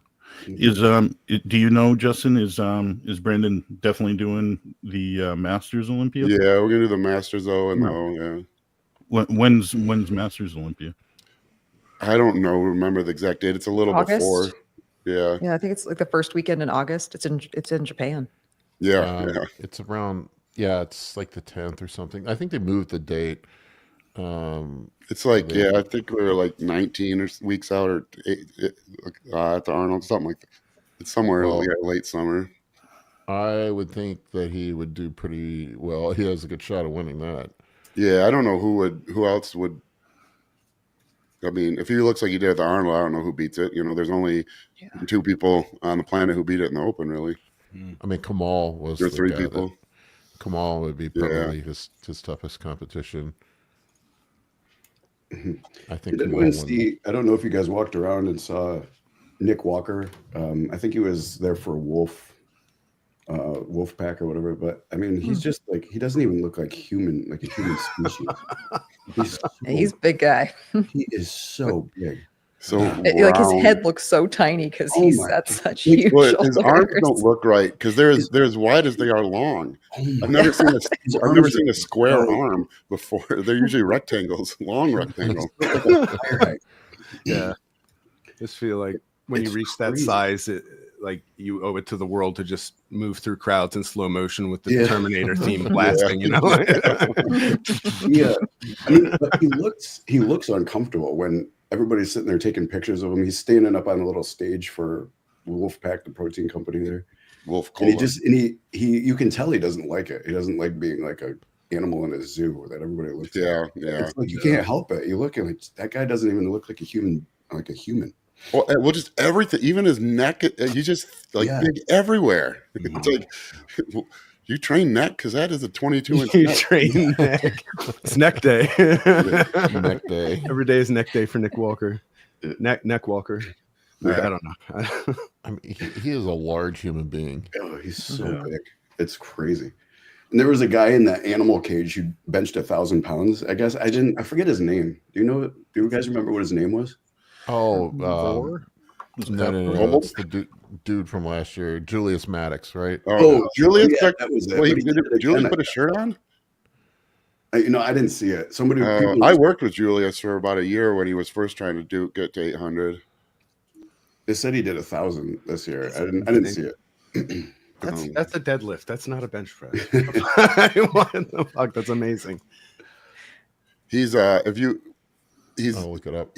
Do you know, Justin, is Brandon definitely doing the Masters Olympia? Yeah, we're gonna do the Masters though, and when's Masters Olympia? I don't know. Remember the exact date? It's a little August? before. Yeah. Yeah, I think it's like the first weekend in August. It's in Japan. Yeah. It's around. Yeah, it's like the 10th or something. I think they moved the date. It's like I think we were like 19 weeks out or 8 at the Arnold, something like that. It's somewhere late summer. I would think that he would do pretty well. He has a good shot of winning that. Yeah, I don't know who else would. I mean, if he looks like he did at the Arnold, I don't know who beats it. There's only 2 people on the planet who beat it in the Open, really. I mean, Kamal was. There are 3 people. Kamal would be probably his toughest competition. I think. I don't know if you guys walked around and saw Nick Walker. I think he was there for Wolf Pack or whatever. But I mean, he's just like, he doesn't even look like a human species. He's a big guy. He is so big. So like his head looks so tiny because he's got such huge shoulders. His arms don't look right because they're as wide as they are long. I've never seen a square arm before. They're usually rectangles, long rectangles. Yeah, just feel like when you reach that size, like you owe it to the world to just move through crowds in slow motion with the Terminator theme blasting. Yeah, I mean, but he looks uncomfortable when everybody's sitting there taking pictures of him. He's standing up on a little stage for Wolfpack, the protein company there. And you can tell he doesn't like it. He doesn't like being like a animal in a zoo that everybody looks at. Yeah. It's like you can't help it. You look at like that guy doesn't even look like a human, Well, just everything, even his neck, he's just like big everywhere. It's like You train neck because that is a 22-inch You neck. train neck. It's neck day. Neck day. Every day is neck day for Nick Walker. Neck Walker. Yeah. I don't know. I mean, he is a large human being. Oh, he's so big. It's crazy. And there was a guy in the animal cage who benched 1,000 pounds. I guess I forget his name. Do you guys remember what his name was? Oh, no. It's the dude from last year, Julius Maddox, right? Oh, Julius. Yeah, that was it. Did Julius put a shirt on? I didn't see it. I worked with Julius for about a year when he was first trying to get to 800. They said he did 1,000 this year. I didn't see it. That's a deadlift. That's not a bench press. What the fuck? That's amazing. He's I'll look it up.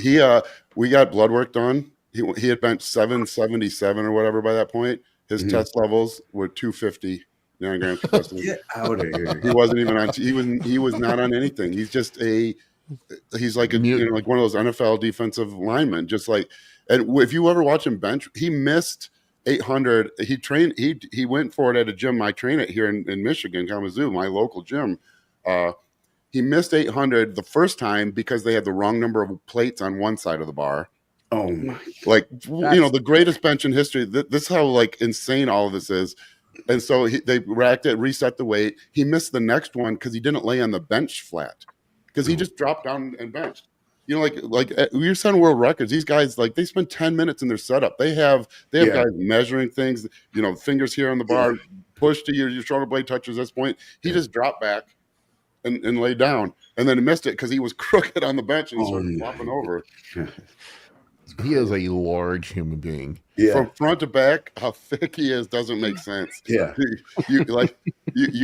We got blood work done. He had benched 777 or whatever by that point. His test levels were 250 grams per person. Get out of here. He wasn't even on. He was not on anything. He's just he's like like one of those NFL defensive linemen. Just like, and if you ever watch him bench, he missed 800. He trained. He went for it at a gym I train at here in Michigan, Kalamazoo, my local gym. He missed 800 the first time because they had the wrong number of plates on one side of the bar. Oh my! Like the greatest bench in history. This is how like insane all of this is. And so they racked it, reset the weight. He missed the next one because he didn't lay on the bench flat because he just dropped down and benched. Like we're setting world records. These guys, like, they spend 10 minutes in their setup. They have guys measuring things. Fingers here on the bar, push to your shoulder blade touches this point. He just dropped back and laid down, and then he missed it because he was crooked on the bench and he started flopping over. He is a large human being. Yeah. From front to back, how thick he is doesn't make sense. Yeah. You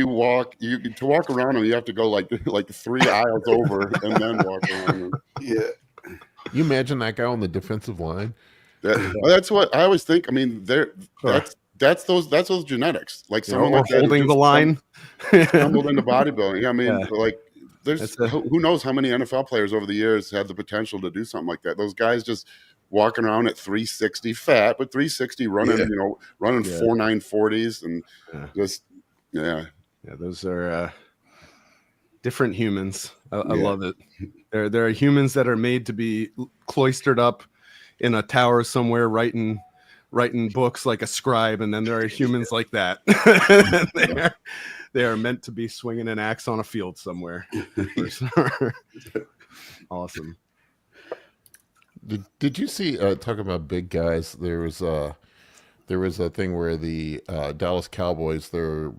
walk around him, you have to go like 3 aisles over and then walk around him. Yeah. You imagine that guy on the defensive line? That's what I always think. I mean, that's those genetics. Like someone like that holding the line, stumbled into bodybuilding. I mean, like who knows how many NFL players over the years had the potential to do something like that. Those guys just walking around at 360 fat, but 360 running 4.940s and those are different humans. I love it. There are humans that are made to be cloistered up in a tower somewhere writing books like a scribe, and then there are humans like that. They are meant to be swinging an axe on a field somewhere. For sure. Awesome. Did you see talking about big guys? There was a thing where the Dallas Cowboys, their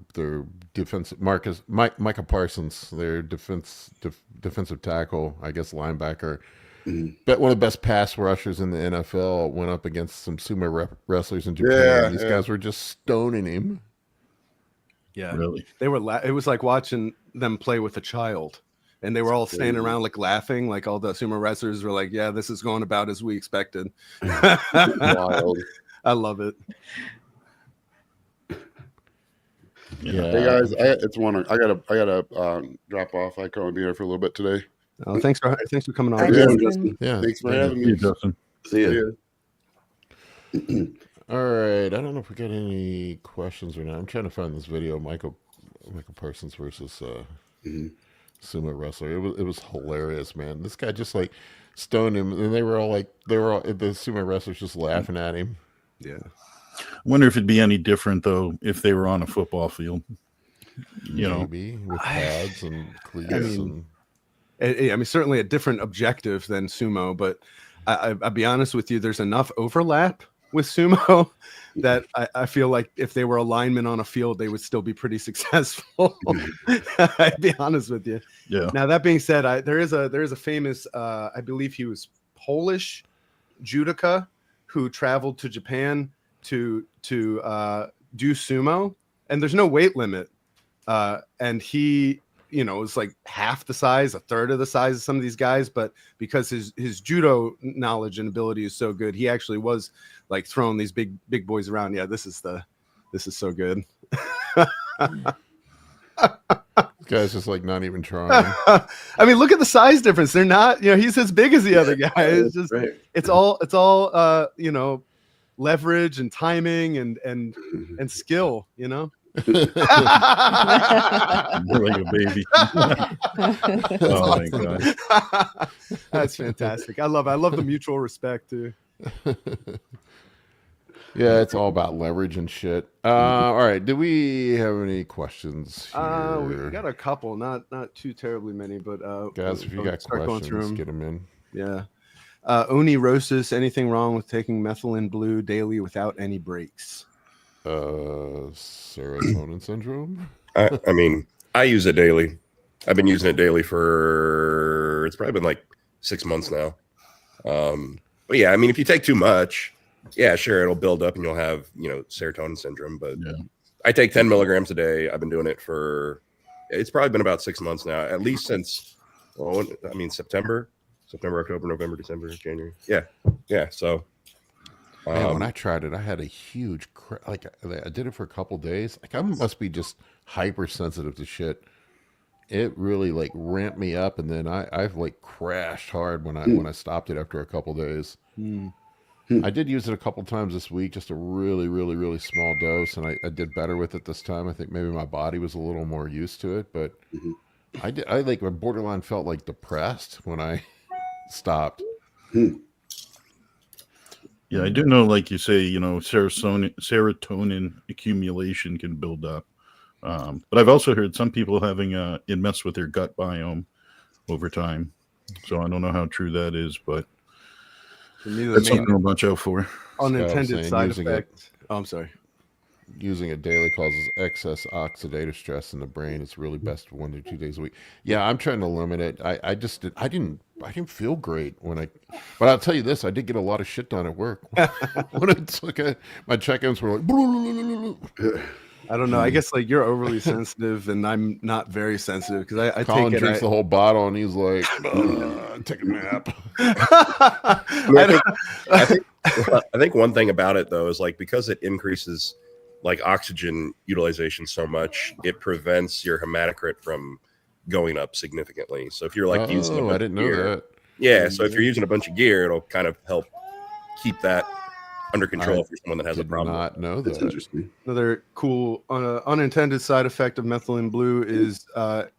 defensive Micah Parsons, their defensive tackle, I guess linebacker, bet one of the best pass rushers in the NFL went up against some sumo wrestlers in Japan. These guys were just stoning him. Yeah, really. They were. It was like watching them play with a child. And they were all standing around like laughing, like all the sumo wrestlers were like, "Yeah, this is going about as we expected." Wild. I love it. Yeah. Hey guys, I gotta drop off. I can't be here for a little bit today. Oh, thanks for coming on. Yeah, thanks for having me, Justin. See ya. All right. I don't know if we got any questions or not. I'm trying to find this video, Michael Parsons versus sumo wrestler. It was hilarious, man. This guy just like stoned him, and the sumo wrestlers just laughing at him. Yeah. I wonder if it'd be any different though if they were on a football field. Maybe with pads and cleats. I mean, certainly a different objective than sumo, but I'll be honest with you, there's enough overlap with sumo that I feel like if they were a lineman on a field, they would still be pretty successful. I'd be honest with you. Yeah. Now that being said, there is a famous, I believe he was Polish judoka who traveled to Japan to do sumo, and there's no weight limit. And he, is like half the size, a third of the size of some of these guys, but because his judo knowledge and ability is so good, he actually was like throwing these big boys around. Yeah, this is so good. Guy's just like not even trying. I mean, look at the size difference. They're not, he's as big as the other guy. It's just, it's all leverage and timing and skill, You're like a baby. Oh my god, that's fantastic. I love the mutual respect too. Yeah, it's all about leverage and shit. All right, do we have any questions here? We got a couple, not too terribly many, but guys, if you got questions, get them in. Yeah. Oni Rosis, anything wrong with taking methylene blue daily without any breaks? Serotonin syndrome? I mean, I use it daily. I've been using it daily for, it's probably been like 6 months now. But yeah, I mean, if you take too much, yeah, sure, it'll build up and you'll have, serotonin syndrome. But yeah. I take 10 milligrams a day. I've been doing it for, it's probably been about 6 months now, at least since, September, October, November, December, January. Yeah. So man, when I tried it, I had a huge I did it for a couple days. Like I must be just hypersensitive to shit. It really like ramped me up, and then I've like crashed hard when I stopped it after a couple days. I did use it a couple times this week, just a really, really, really small dose, and I did better with it this time. I think maybe my body was a little more used to it, but I like my borderline felt like depressed when I stopped. Yeah, I do know, like you say, serotonin accumulation can build up. But I've also heard some people having it mess with their gut biome over time. So I don't know how true that is, but that's something to watch out for. Unintended side effect. I'm sorry. Using it daily causes excess oxidative stress in the brain. It's really best 1 to 2 days a week. Yeah, I'm trying to limit it. I didn't feel great but I'll tell you this, I did get a lot of shit done at work. When I took it, my check-ins were like I don't know. I guess like you're overly sensitive and I'm not very sensitive because I Colin take it. Drinks the whole bottle and he's like, take a nap. I think one thing about it though is like because it increases like oxygen utilization so much, it prevents your hematocrit from going up significantly. So if you're like using a bunch I didn't of gear, know that. Yeah, so if you're using a bunch of gear, it'll kind of help keep that under control for someone that has a problem. I did not know that. That's interesting. Another cool unintended side effect of methylene blue is,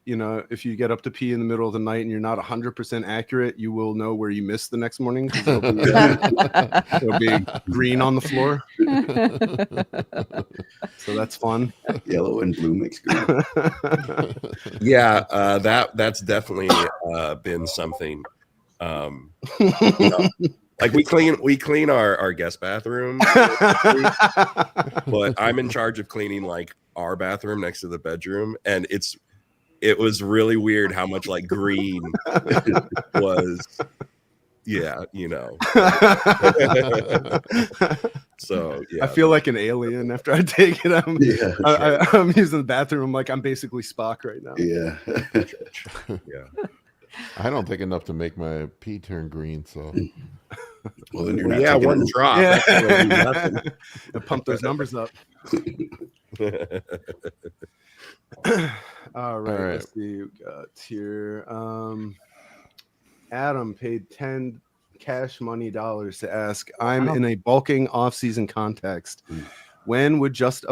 if you get up to pee in the middle of the night and you're not 100% accurate, you will know where you missed the next morning. 'Cause it'll be green on the floor. So that's fun. Yellow and blue makes green. Yeah, that's definitely been something. Like we clean our guest bathroom, but I'm in charge of cleaning like our bathroom next to the bedroom, and it was really weird how much like green was. Yeah, So yeah, I feel like an alien after I take it. I'm using the bathroom. I'm like I'm basically Spock right now. Yeah. Yeah. I don't think enough to make my pee turn green, so. Well, then you're not one drop. Yeah. Pump those numbers up. All right. Let's see. We got here. Adam paid 10 cash money dollars to ask. I'm in a bulking off-season context. When would Justin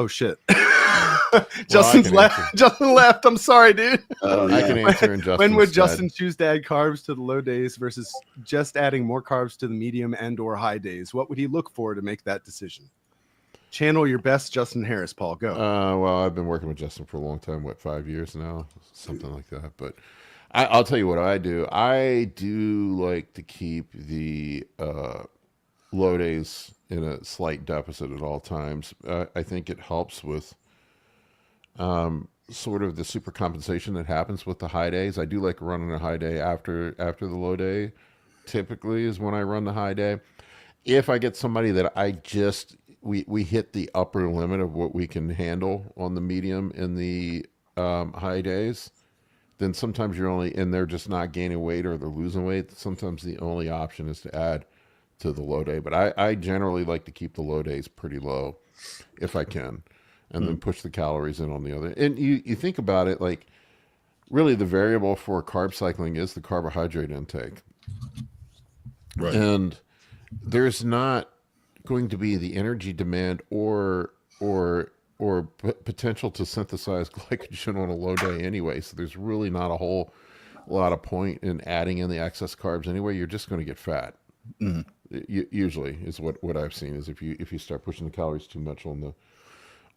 left. I'm sorry, dude. I can answer in Justin's When would stead. Justin choose to add carbs to the low days versus just adding more carbs to the medium and or high days? What would he look for to make that decision? Channel your best Justin Harris, Paul. Go. Well, I've been working with Justin for a long time. 5 years now? Something like that. But I'll tell you what I do. I do like to keep the low days in a slight deficit at all times. I think it helps with sort of the super compensation that happens with the high days. I do like running a high day after the low day. Typically is when I run the high day. If I get somebody that we hit the upper limit of what we can handle on the medium in the high days, then sometimes you're only, and they're just not gaining weight or they're losing weight. Sometimes the only option is to add to the low day. But I generally like to keep the low days pretty low if I can, and then push the calories in on the other. And you think about it, like really the variable for carb cycling is the carbohydrate intake. Right. And there's not going to be the energy demand or potential to synthesize glycogen on a low day anyway. So there's really not a whole lot of point in adding in the excess carbs anyway. You're just going to get fat. Usually is what I've seen is if you start pushing the calories too much on the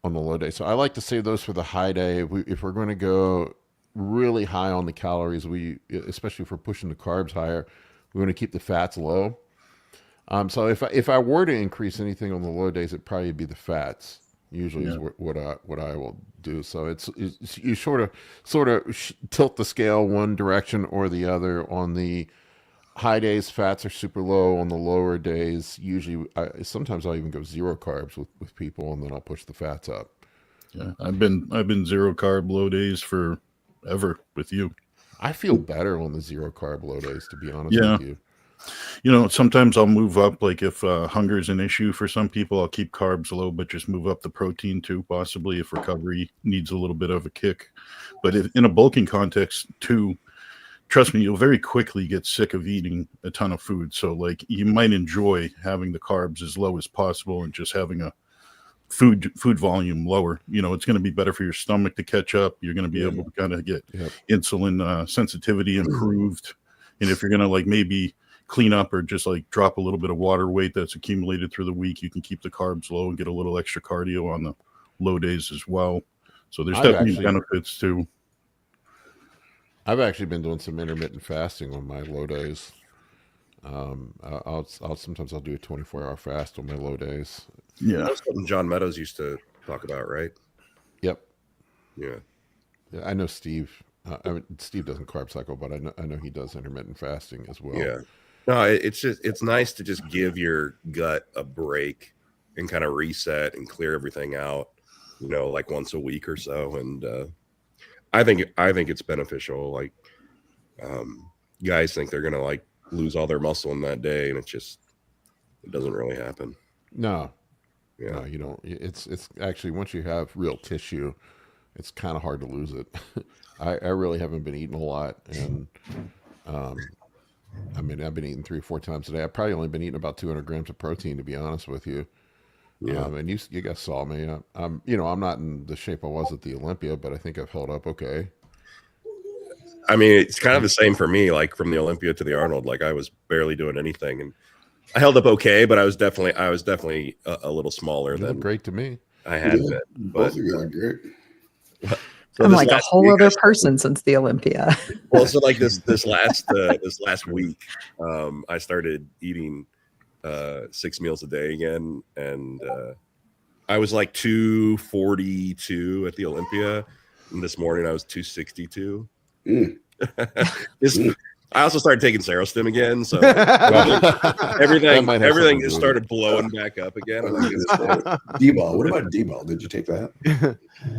low day. So I like to save those for the high day. If we're going to go really high on the calories, especially if we're pushing the carbs higher, we want to keep the fats low. So if I were to increase anything on the low days, it'd probably be the fats. Usually is what I will do. So it's you sort of tilt the scale one direction or the other. On the high days, fats are super low. On the lower days, usually sometimes I'll even go zero carbs with people, and then I'll push the fats up. Yeah, I've been zero carb low days forever with you. I feel better on the zero carb low days, to be honest with you. You know, sometimes I'll move up, like if hunger is an issue for some people, I'll keep carbs low, but just move up the protein too, possibly if recovery needs a little bit of a kick. But in a bulking context too, trust me, you'll very quickly get sick of eating a ton of food. So like you might enjoy having the carbs as low as possible and just having a food volume lower. You know, it's going to be better for your stomach to catch up. You're going to be able to kind of get insulin sensitivity improved. And if you're going to like maybe clean up or just like drop a little bit of water weight that's accumulated through the week, you can keep the carbs low and get a little extra cardio on the low days as well. So there's definitely benefits too. I've actually been doing some intermittent fasting on my low days. I'll sometimes do a 24-hour fast on my low days. Yeah, that's something John Meadows used to talk about, right? Yep. Yeah, I know Steve. Steve doesn't carb cycle, but I know he does intermittent fasting as well. Yeah. No, it's nice to just give your gut a break and kind of reset and clear everything out, you know, like once a week or so. And I think it's beneficial. Like guys think they're gonna like lose all their muscle in that day, and it doesn't really happen. No, you don't. It's actually, once you have real tissue, it's kind of hard to lose it. I really haven't been eating a lot, and I mean, I've been eating 3 or 4 times a day. I've probably only been eating about 200 grams of protein, to be honest with you. Yeah. And you guys saw me. I'm not in the shape I was at the Olympia, but I think I've held up okay. I mean, it's kind of the same for me. Like from the Olympia to the Arnold, like I was barely doing anything, and I held up okay, but I was definitely a little smaller than great to me. I had been. Both of you are great. So I'm like a whole other person since the Olympia. Well, so like this last week, I started eating 6 meals a day again, and I was like 242 at the Olympia, and this morning I was 262. I also started taking Serostim again, so everything just started blowing back up again. Dbol. What about Dbol? Did you take that?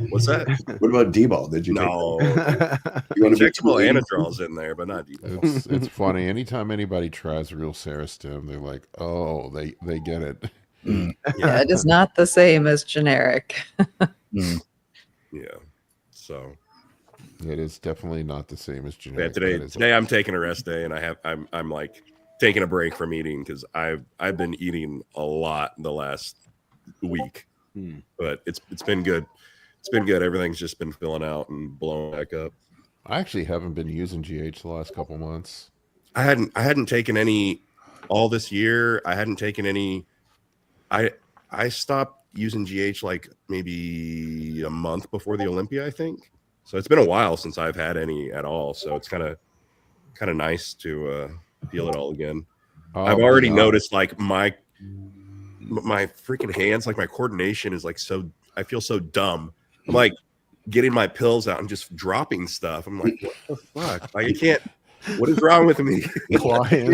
What's that? What about Dbol? Did you take that? You want injectable anadrol's in there, but not Dbol. It's funny. Anytime anybody tries real Serostim, they're like, oh, they get it. Yeah, it is not the same as generic. Yeah. So it is definitely not the same as generic. Yeah, today I'm taking a rest day, and I'm like taking a break from eating because I've been eating a lot the last week, but it's been good. It's been good. Everything's just been filling out and blowing back up. I actually haven't been using GH the last couple months. I hadn't taken any all this year. I hadn't taken any. I stopped using GH like maybe a month before the Olympia, I think. So it's been a while since I've had any at all. So it's kind of nice to feel it all again. I've already noticed like my freaking hands, like my coordination is like so. I feel so dumb. I'm like getting my pills out and just dropping stuff. I'm like, what the fuck? Like I can't. What is wrong with me?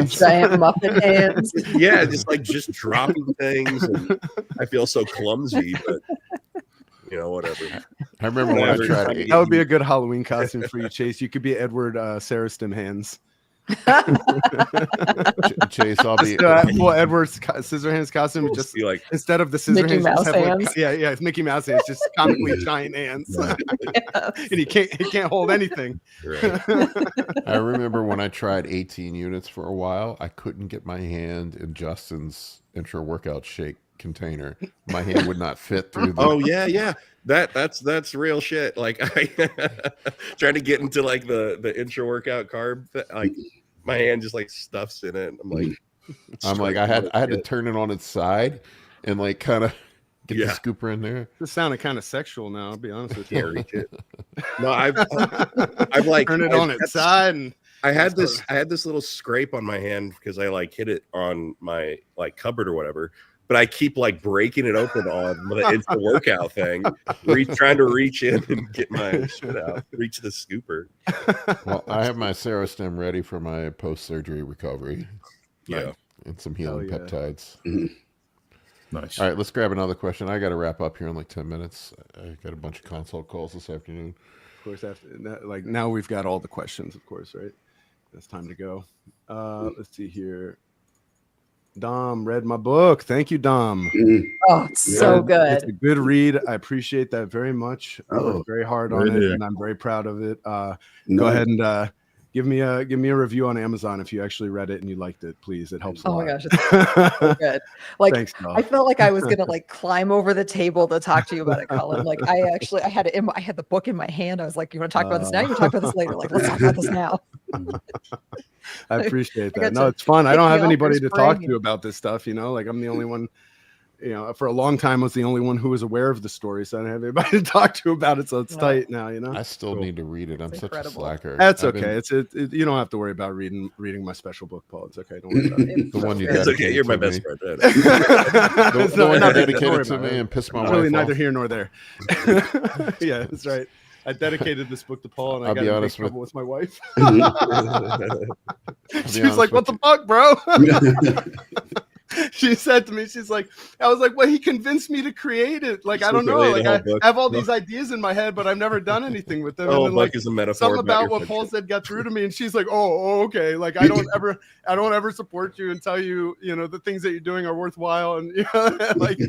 Giant muffin hands. Yeah, just dropping things. And I feel so clumsy, but whatever. I remember when I tried. That would be a good Halloween costume for you, Chase. You could be Edward Serostim hands. Chase, I'll be full Edward's scissor hands costume. Just be like instead of the scissor Mickey hands, Mouse just have hands. like, it's Mickey Mouse hands, just comically giant hands. And he can't hold anything. Right. I remember when I tried 18 units for a while, I couldn't get my hand in Justin's intra workout shake container. My hand would not fit through the Oh yeah. That's real shit. Like I trying to get into like the intra workout carb, like my hand just like stuffs in it. I'm like, I had to turn it on its side and like kind of get the scooper in there. This sounded kind of sexual now, I'll be honest with you. No, I've like turn it on its side, and I had this little scrape on my hand because I like hit it on my like cupboard or whatever. But I keep like breaking it open on it's the workout thing, trying to reach in and get my shit out, reach the scooper. Well, I have my Serostim ready for my post-surgery recovery. Yeah. And some healing peptides. Nice. All right, let's grab another question. I got to wrap up here in like 10 minutes. I got a bunch of consult calls this afternoon. Of course, after that, like now we've got all the questions, of course, right? It's time to go. Let's see here. Dom read my book. Thank you, Dom. Oh, it's so good. It's a good read. I appreciate that very much. I worked very hard on it, and I'm very proud of it. Go ahead and give me a review on Amazon if you actually read it and you liked it, please. It helps a lot. Oh my gosh, it's so good. Like, thanks, Dom. I felt like I was gonna like climb over the table to talk to you about it, Colin. Like I had it I had the book in my hand. I was like, "You want to talk about this now? You want to talk about this later?" Like, let's talk about this now. I appreciate that. No, it's fun. I don't have anybody to talk to about this stuff, like I'm the only one, for a long time I was the only one who was aware of the story, so I didn't have anybody to talk to about it, so it's tight now, I still need to read it. I'm such a slacker. That's okay. You don't have to worry about reading my special book, Paul. It's okay. Don't worry about it. The one you dedicated okay. You're my best friend. The one you dedicated to me and pissed my wife really off. Neither here nor there. Yeah, that's right. I dedicated this book to Paul, and I got in big trouble with my wife. She was like, "What the fuck, bro?" She said to me, I was like, well, he convinced me to create it. Like, I don't know. Like, I have all these ideas in my head, but I've never done anything with them. Oh, and then, like, is a metaphor. Something about what Paul said got through to me, and she's like, oh, okay. Like, I don't ever support you and tell you, the things that you're doing are worthwhile, and like,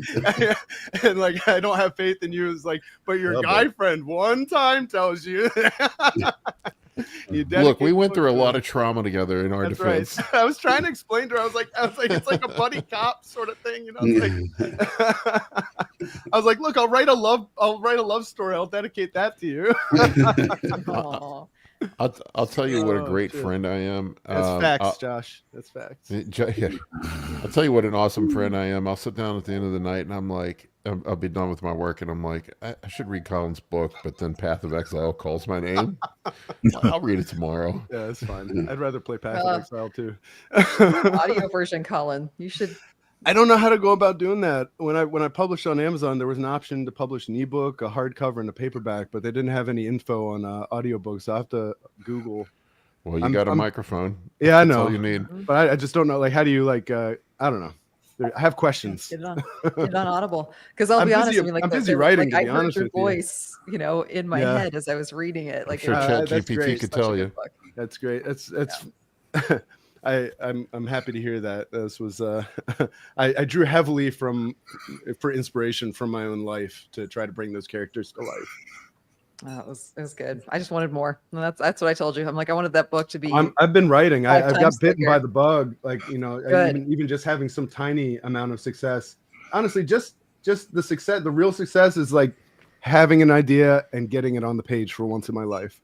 and like, I don't have faith in you. It's like, but your guy friend one time tells you. Look, we went through a lot of trauma together in our defense. Right. I was trying to explain to her. I was like, it's like a buddy cop sort of thing, I was like, look, I'll write a love story. I'll dedicate that to you. I'll tell you what a great friend I am. That's facts, Josh. That's facts. Yeah. I'll tell you what an awesome friend I am. I'll sit down at the end of the night and I'm like, I'll be done with my work and I'm like, I should read Colin's book, but then Path of Exile calls my name. I'll read it tomorrow. Yeah, that's fine. I'd rather play Path of Exile too. Audio version, Colin. You should. I don't know how to go about doing that. When I published on Amazon, there was an option to publish an ebook, a hardcover, and a paperback, but they didn't have any info on audiobooks. So I have to Google. Well, you got a microphone. Yeah, I know. That's all you need. But I just don't know. Like, how do you I don't know. I have questions. Get it on Audible. Because I'll be honest, I'm busy writing. Like, to be I heard honest your with voice, in my head as I was reading it. Like, I'm sure ChatGPT could tell you. That's great. That's. I'm happy to hear that. This was I drew heavily for inspiration from my own life to try to bring those characters to life. It was good. I just wanted more. And that's what I told you. I'm like, I wanted that book to be. I've been writing. I've got bitten bigger. by the bug. Like, even just having some tiny amount of success. Honestly, just the success. The real success is like having an idea and getting it on the page for once in my life.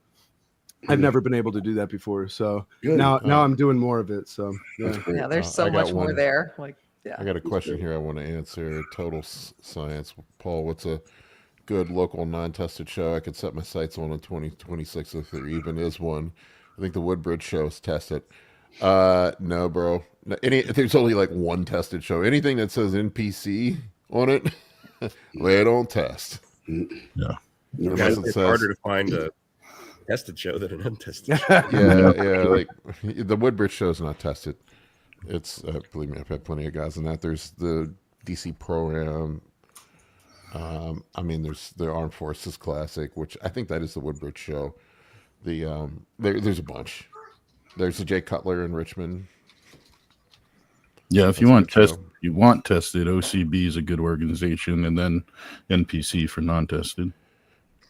I've never been able to do that before. So now I'm doing more of it. So yeah, there's so much more there. Like, yeah. I got a question here I want to answer. Total science. Paul, what's a good local non-tested show I could set my sights on in 2026 if there even is one? I think the Woodbridge show is tested. No, bro. There's only like one tested show. Anything that says NPC on it, they don't test. Yeah. It's harder to find a tested show than an untested show. Yeah. Like the Woodbridge show is not tested. It's believe me, I've had plenty of guys in that. There's the DC Pro-Am. There's the Armed Forces Classic, which I think that is the Woodbridge show. There's a bunch. There's the Jay Cutler in Richmond. Yeah, if you want tested, OCB is a good organization, and then NPC for non-tested.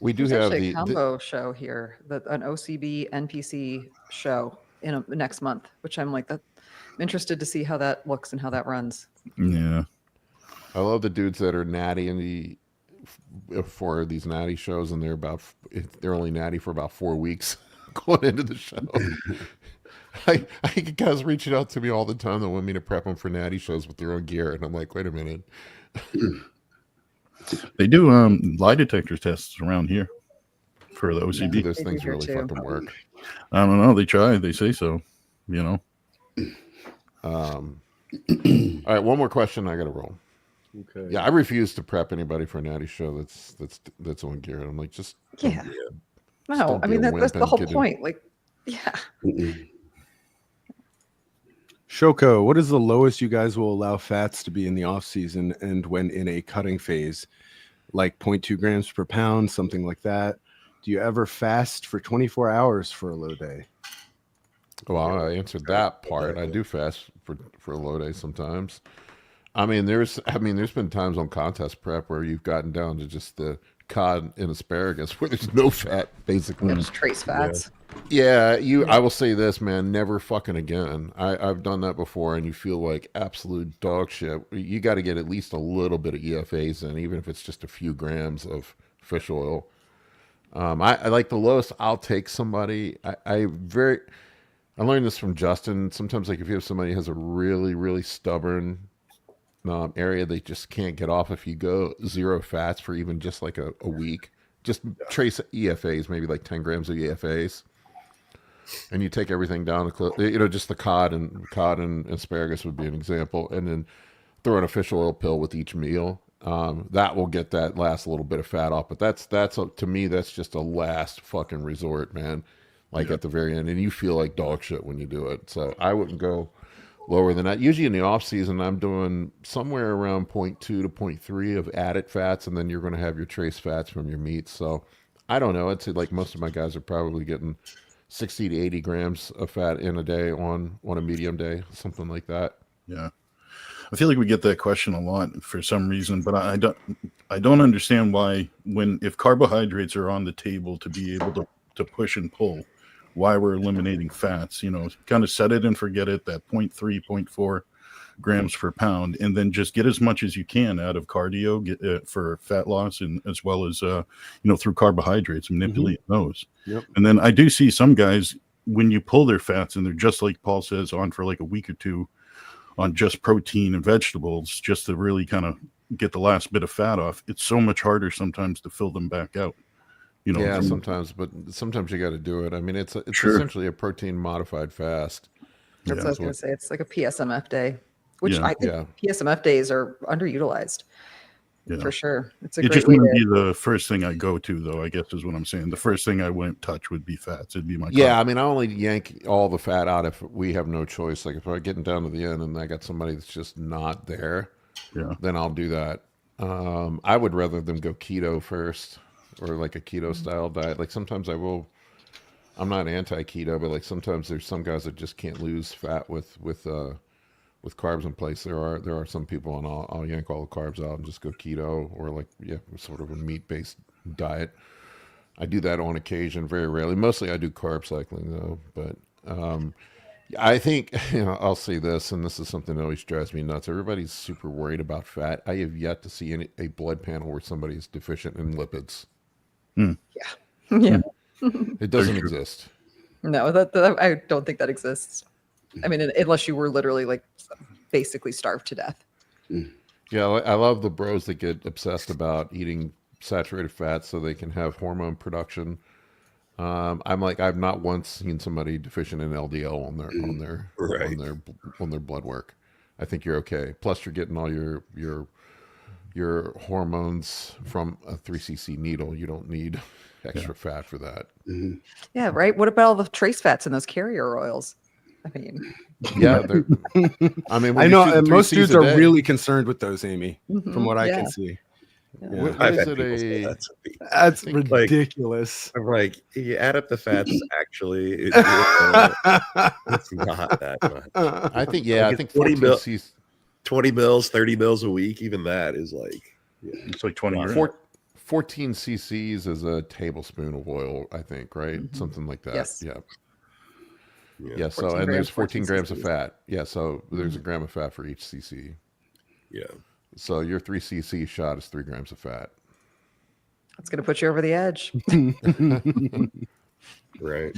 We do There's have a combo show here, an OCB NPC show next month, which I'm like, I'm interested to see how that looks and how that runs. Yeah. I love the dudes that are natty for these natty shows, and they're only natty for about 4 weeks going into the show. I get guys reaching out to me all the time that want me to prep them for natty shows with their own gear, and I'm like, wait a minute. They do lie detector tests around here for the OCB. Those things really fucking work. I don't know. They try. They say so. All right, one more question. I got to roll. Okay. Yeah, I refuse to prep anybody for a natty show that's on gear. I'm like, just no. I mean, that's the whole point. Like, yeah. Shoko, what is the lowest you guys will allow fats to be in the off season and when in a cutting phase, like 0.2 grams per pound, something like that? Do you ever fast for 24 hours for a low day? Well, I answered that part. I do fast for a low day sometimes. I mean, there's been times on contest prep where you've gotten down to just the cod and asparagus where there's no fat, basically. Just trace fats. Yeah, I will say this, man, never fucking again. I've done that before, and you feel like absolute dog shit. You got to get at least a little bit of EFAs in, even if it's just a few grams of fish oil. I like the lowest. I'll take somebody. I learned this from Justin. Sometimes, like if you have somebody who has a really, really stubborn area they just can't get off, if you go 0 fats for even just like a week, just trace EFAs, maybe like 10 grams of EFAs, and you take everything down to just the cod and asparagus would be an example, and then throw in a fish oil pill with each meal. That will get that last little bit of fat off, but that's to me, that's just a last fucking resort, man. Like at the very end, and you feel like dog shit when you do it. So I wouldn't go lower than that. Usually in the off season, I'm doing somewhere around 0.2 to 0.3 of added fats, and then you're going to have your trace fats from your meats. So I don't know. I'd say like most of my guys are probably getting 60 to 80 grams of fat in a day on a medium day, something like that. Yeah. I feel like we get that question a lot for some reason, but I don't understand why if carbohydrates are on the table to be able to push and pull, why we're eliminating fats, kind of set it and forget it, that 0.3, 0.4 grams per pound, and then just get as much as you can out of cardio for fat loss, and as well as, through carbohydrates, manipulate those. Yep. And then I do see some guys, when you pull their fats and they're just like Paul says, on for like a week or two on just protein and vegetables, just to really kind of get the last bit of fat off, it's so much harder sometimes to fill them back out. Sometimes you got to do it. I mean, it's essentially a protein modified fast. That's what I was going to say. It's like a PSMF day, which I think PSMF days are underutilized for sure. It's a great just way wouldn't be the first thing I go to, though, I guess is what I'm saying. The first thing I wouldn't touch would be fats. It'd be my carb. I mean, I only yank all the fat out if we have no choice. Like if I'm getting down to the end and I got somebody that's just not there, then I'll do that. I would rather them go keto first, or like a keto style diet. Like sometimes I'm not anti-keto, but like sometimes there's some guys that just can't lose fat with carbs in place. There are some people, and I'll yank all the carbs out and just go keto, or like sort of a meat-based diet. I do that on occasion, very rarely. Mostly I do carb cycling though, but I think I'll say this, and this is something that always drives me nuts. Everybody's super worried about fat. I have yet to see a blood panel where somebody is deficient in lipids. Yeah. It doesn't exist. No, I don't think that exists. I mean, unless you were literally like basically starved to death. Yeah, I love the bros that get obsessed about eating saturated fats so they can have hormone production. I'm like, I've not once seen somebody deficient in LDL on their blood work. I think you're okay. Plus, you're getting all your hormones from a 3cc needle. You don't need extra fat for that. Yeah, right. What about all the trace fats in those carrier oils? I mean, I know most dudes are really concerned with those, Amy, from what I can see. What is it? That's ridiculous. I'm like, you add up the fats, actually, it's not that much. I think 20 mils, 30 mils a week, even that is like, it's like 20 14 cc's is a tablespoon of oil, I think, right? Something like that. Yes. Yeah. So, and there's 14 grams of fat. Yeah. So there's a gram of fat for each cc. Yeah. So your 3cc shot is 3 grams of fat. That's going to put you over the edge. Right.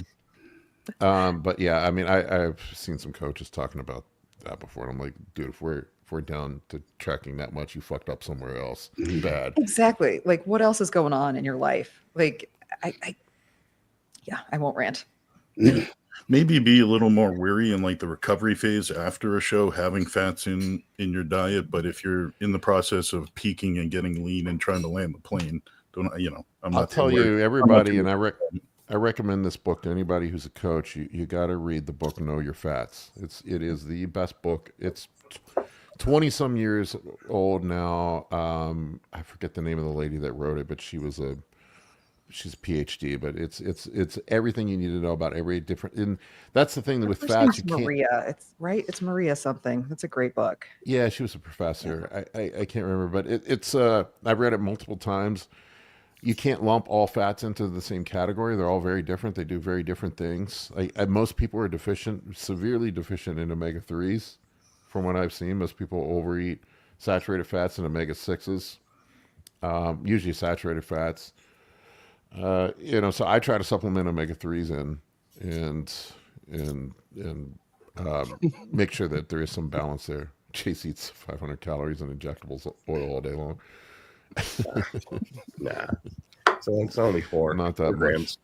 But yeah, I mean, I've seen some coaches talking about that before, and I'm like, dude, if we're down to tracking that much, you fucked up somewhere else. Bad. Exactly. Like, what else is going on in your life? Like, I won't rant. Maybe be a little more weary in like the recovery phase after a show, having fats in your diet. But if you're in the process of peaking and getting lean and trying to land the plane, I'll tell you, everybody, and I recommend this book to anybody who's a coach. You got to read the book Know Your Fats. It is the best book. It's 20 some years old now. I forget the name of the lady that wrote it, but she's a PhD. But it's everything you need to know about every different. And that's the thing with fats. Maria, it's Maria something. That's a great book. Yeah, she was a professor. I can't remember, but it's I've read it multiple times. You can't lump all fats into the same category. They're all very different. They do very different things. Most people are severely deficient in omega-3s. From what I've seen, most people overeat saturated fats and omega-6s, usually saturated fats. So I try to supplement omega-3s and make sure that there is some balance there. Chase eats 500 calories and injectables oil all day long. Nah. So it's only 4. Not that grams.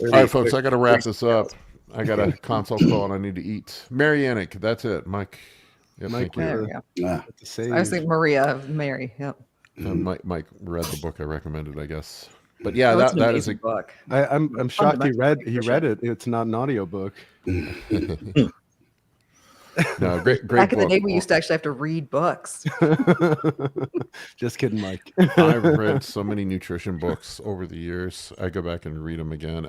All right, folks, I got to wrap this up. I got a consult call and I need to eat. Mary Yannick, that's it. Mike. Yeah, Mike, thank you. I was thinking Maria, Mary. Yep. Mike read the book I recommended, I guess. But yeah, that is a book. I'm shocked he read it. It's not an audio book. No, great Back in book. the day, we used to actually have to read books. Just kidding, Mike. I've read so many nutrition books over the years. I go back and read them again.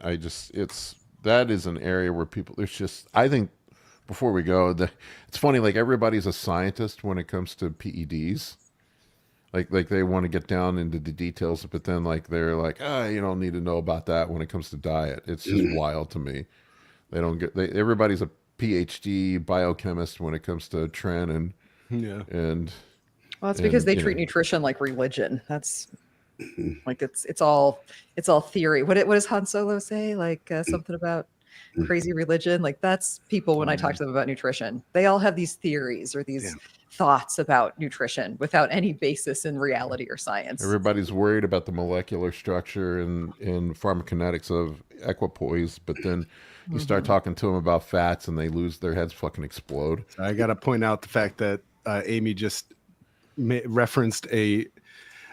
That is an area where I think before we go, it's funny, like everybody's a scientist when it comes to PEDs. Like they want to get down into the details, but then like they're like, you don't need to know about that when it comes to diet. It's just wild to me. Everybody's a PhD biochemist when it comes to tren and well, it's because they treat nutrition like religion. That's like it's all theory. What does Han Solo say? Like something about crazy religion. Like that's people when I talk to them about nutrition. They all have these theories or these thoughts about nutrition without any basis in reality or science. Everybody's worried about the molecular structure and pharmacokinetics of equipoise, but then you start talking to them about fats and their heads fucking explode. I got to point out the fact that Amy just referenced a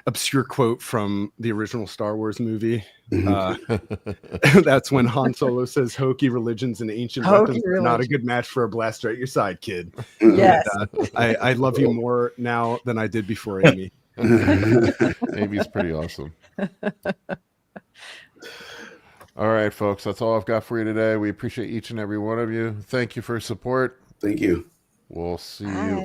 obscure quote from the original Star Wars movie. That's when Han Solo says hokey religions and ancient weapons are not a good match for a blaster at your side, kid. Yes. And, I love you more now than I did before, Amy. Amy's pretty awesome. All right, folks, that's all I've got for you today. We appreciate each and every one of you. Thank you for your support. Thank you. We'll see you. Bye.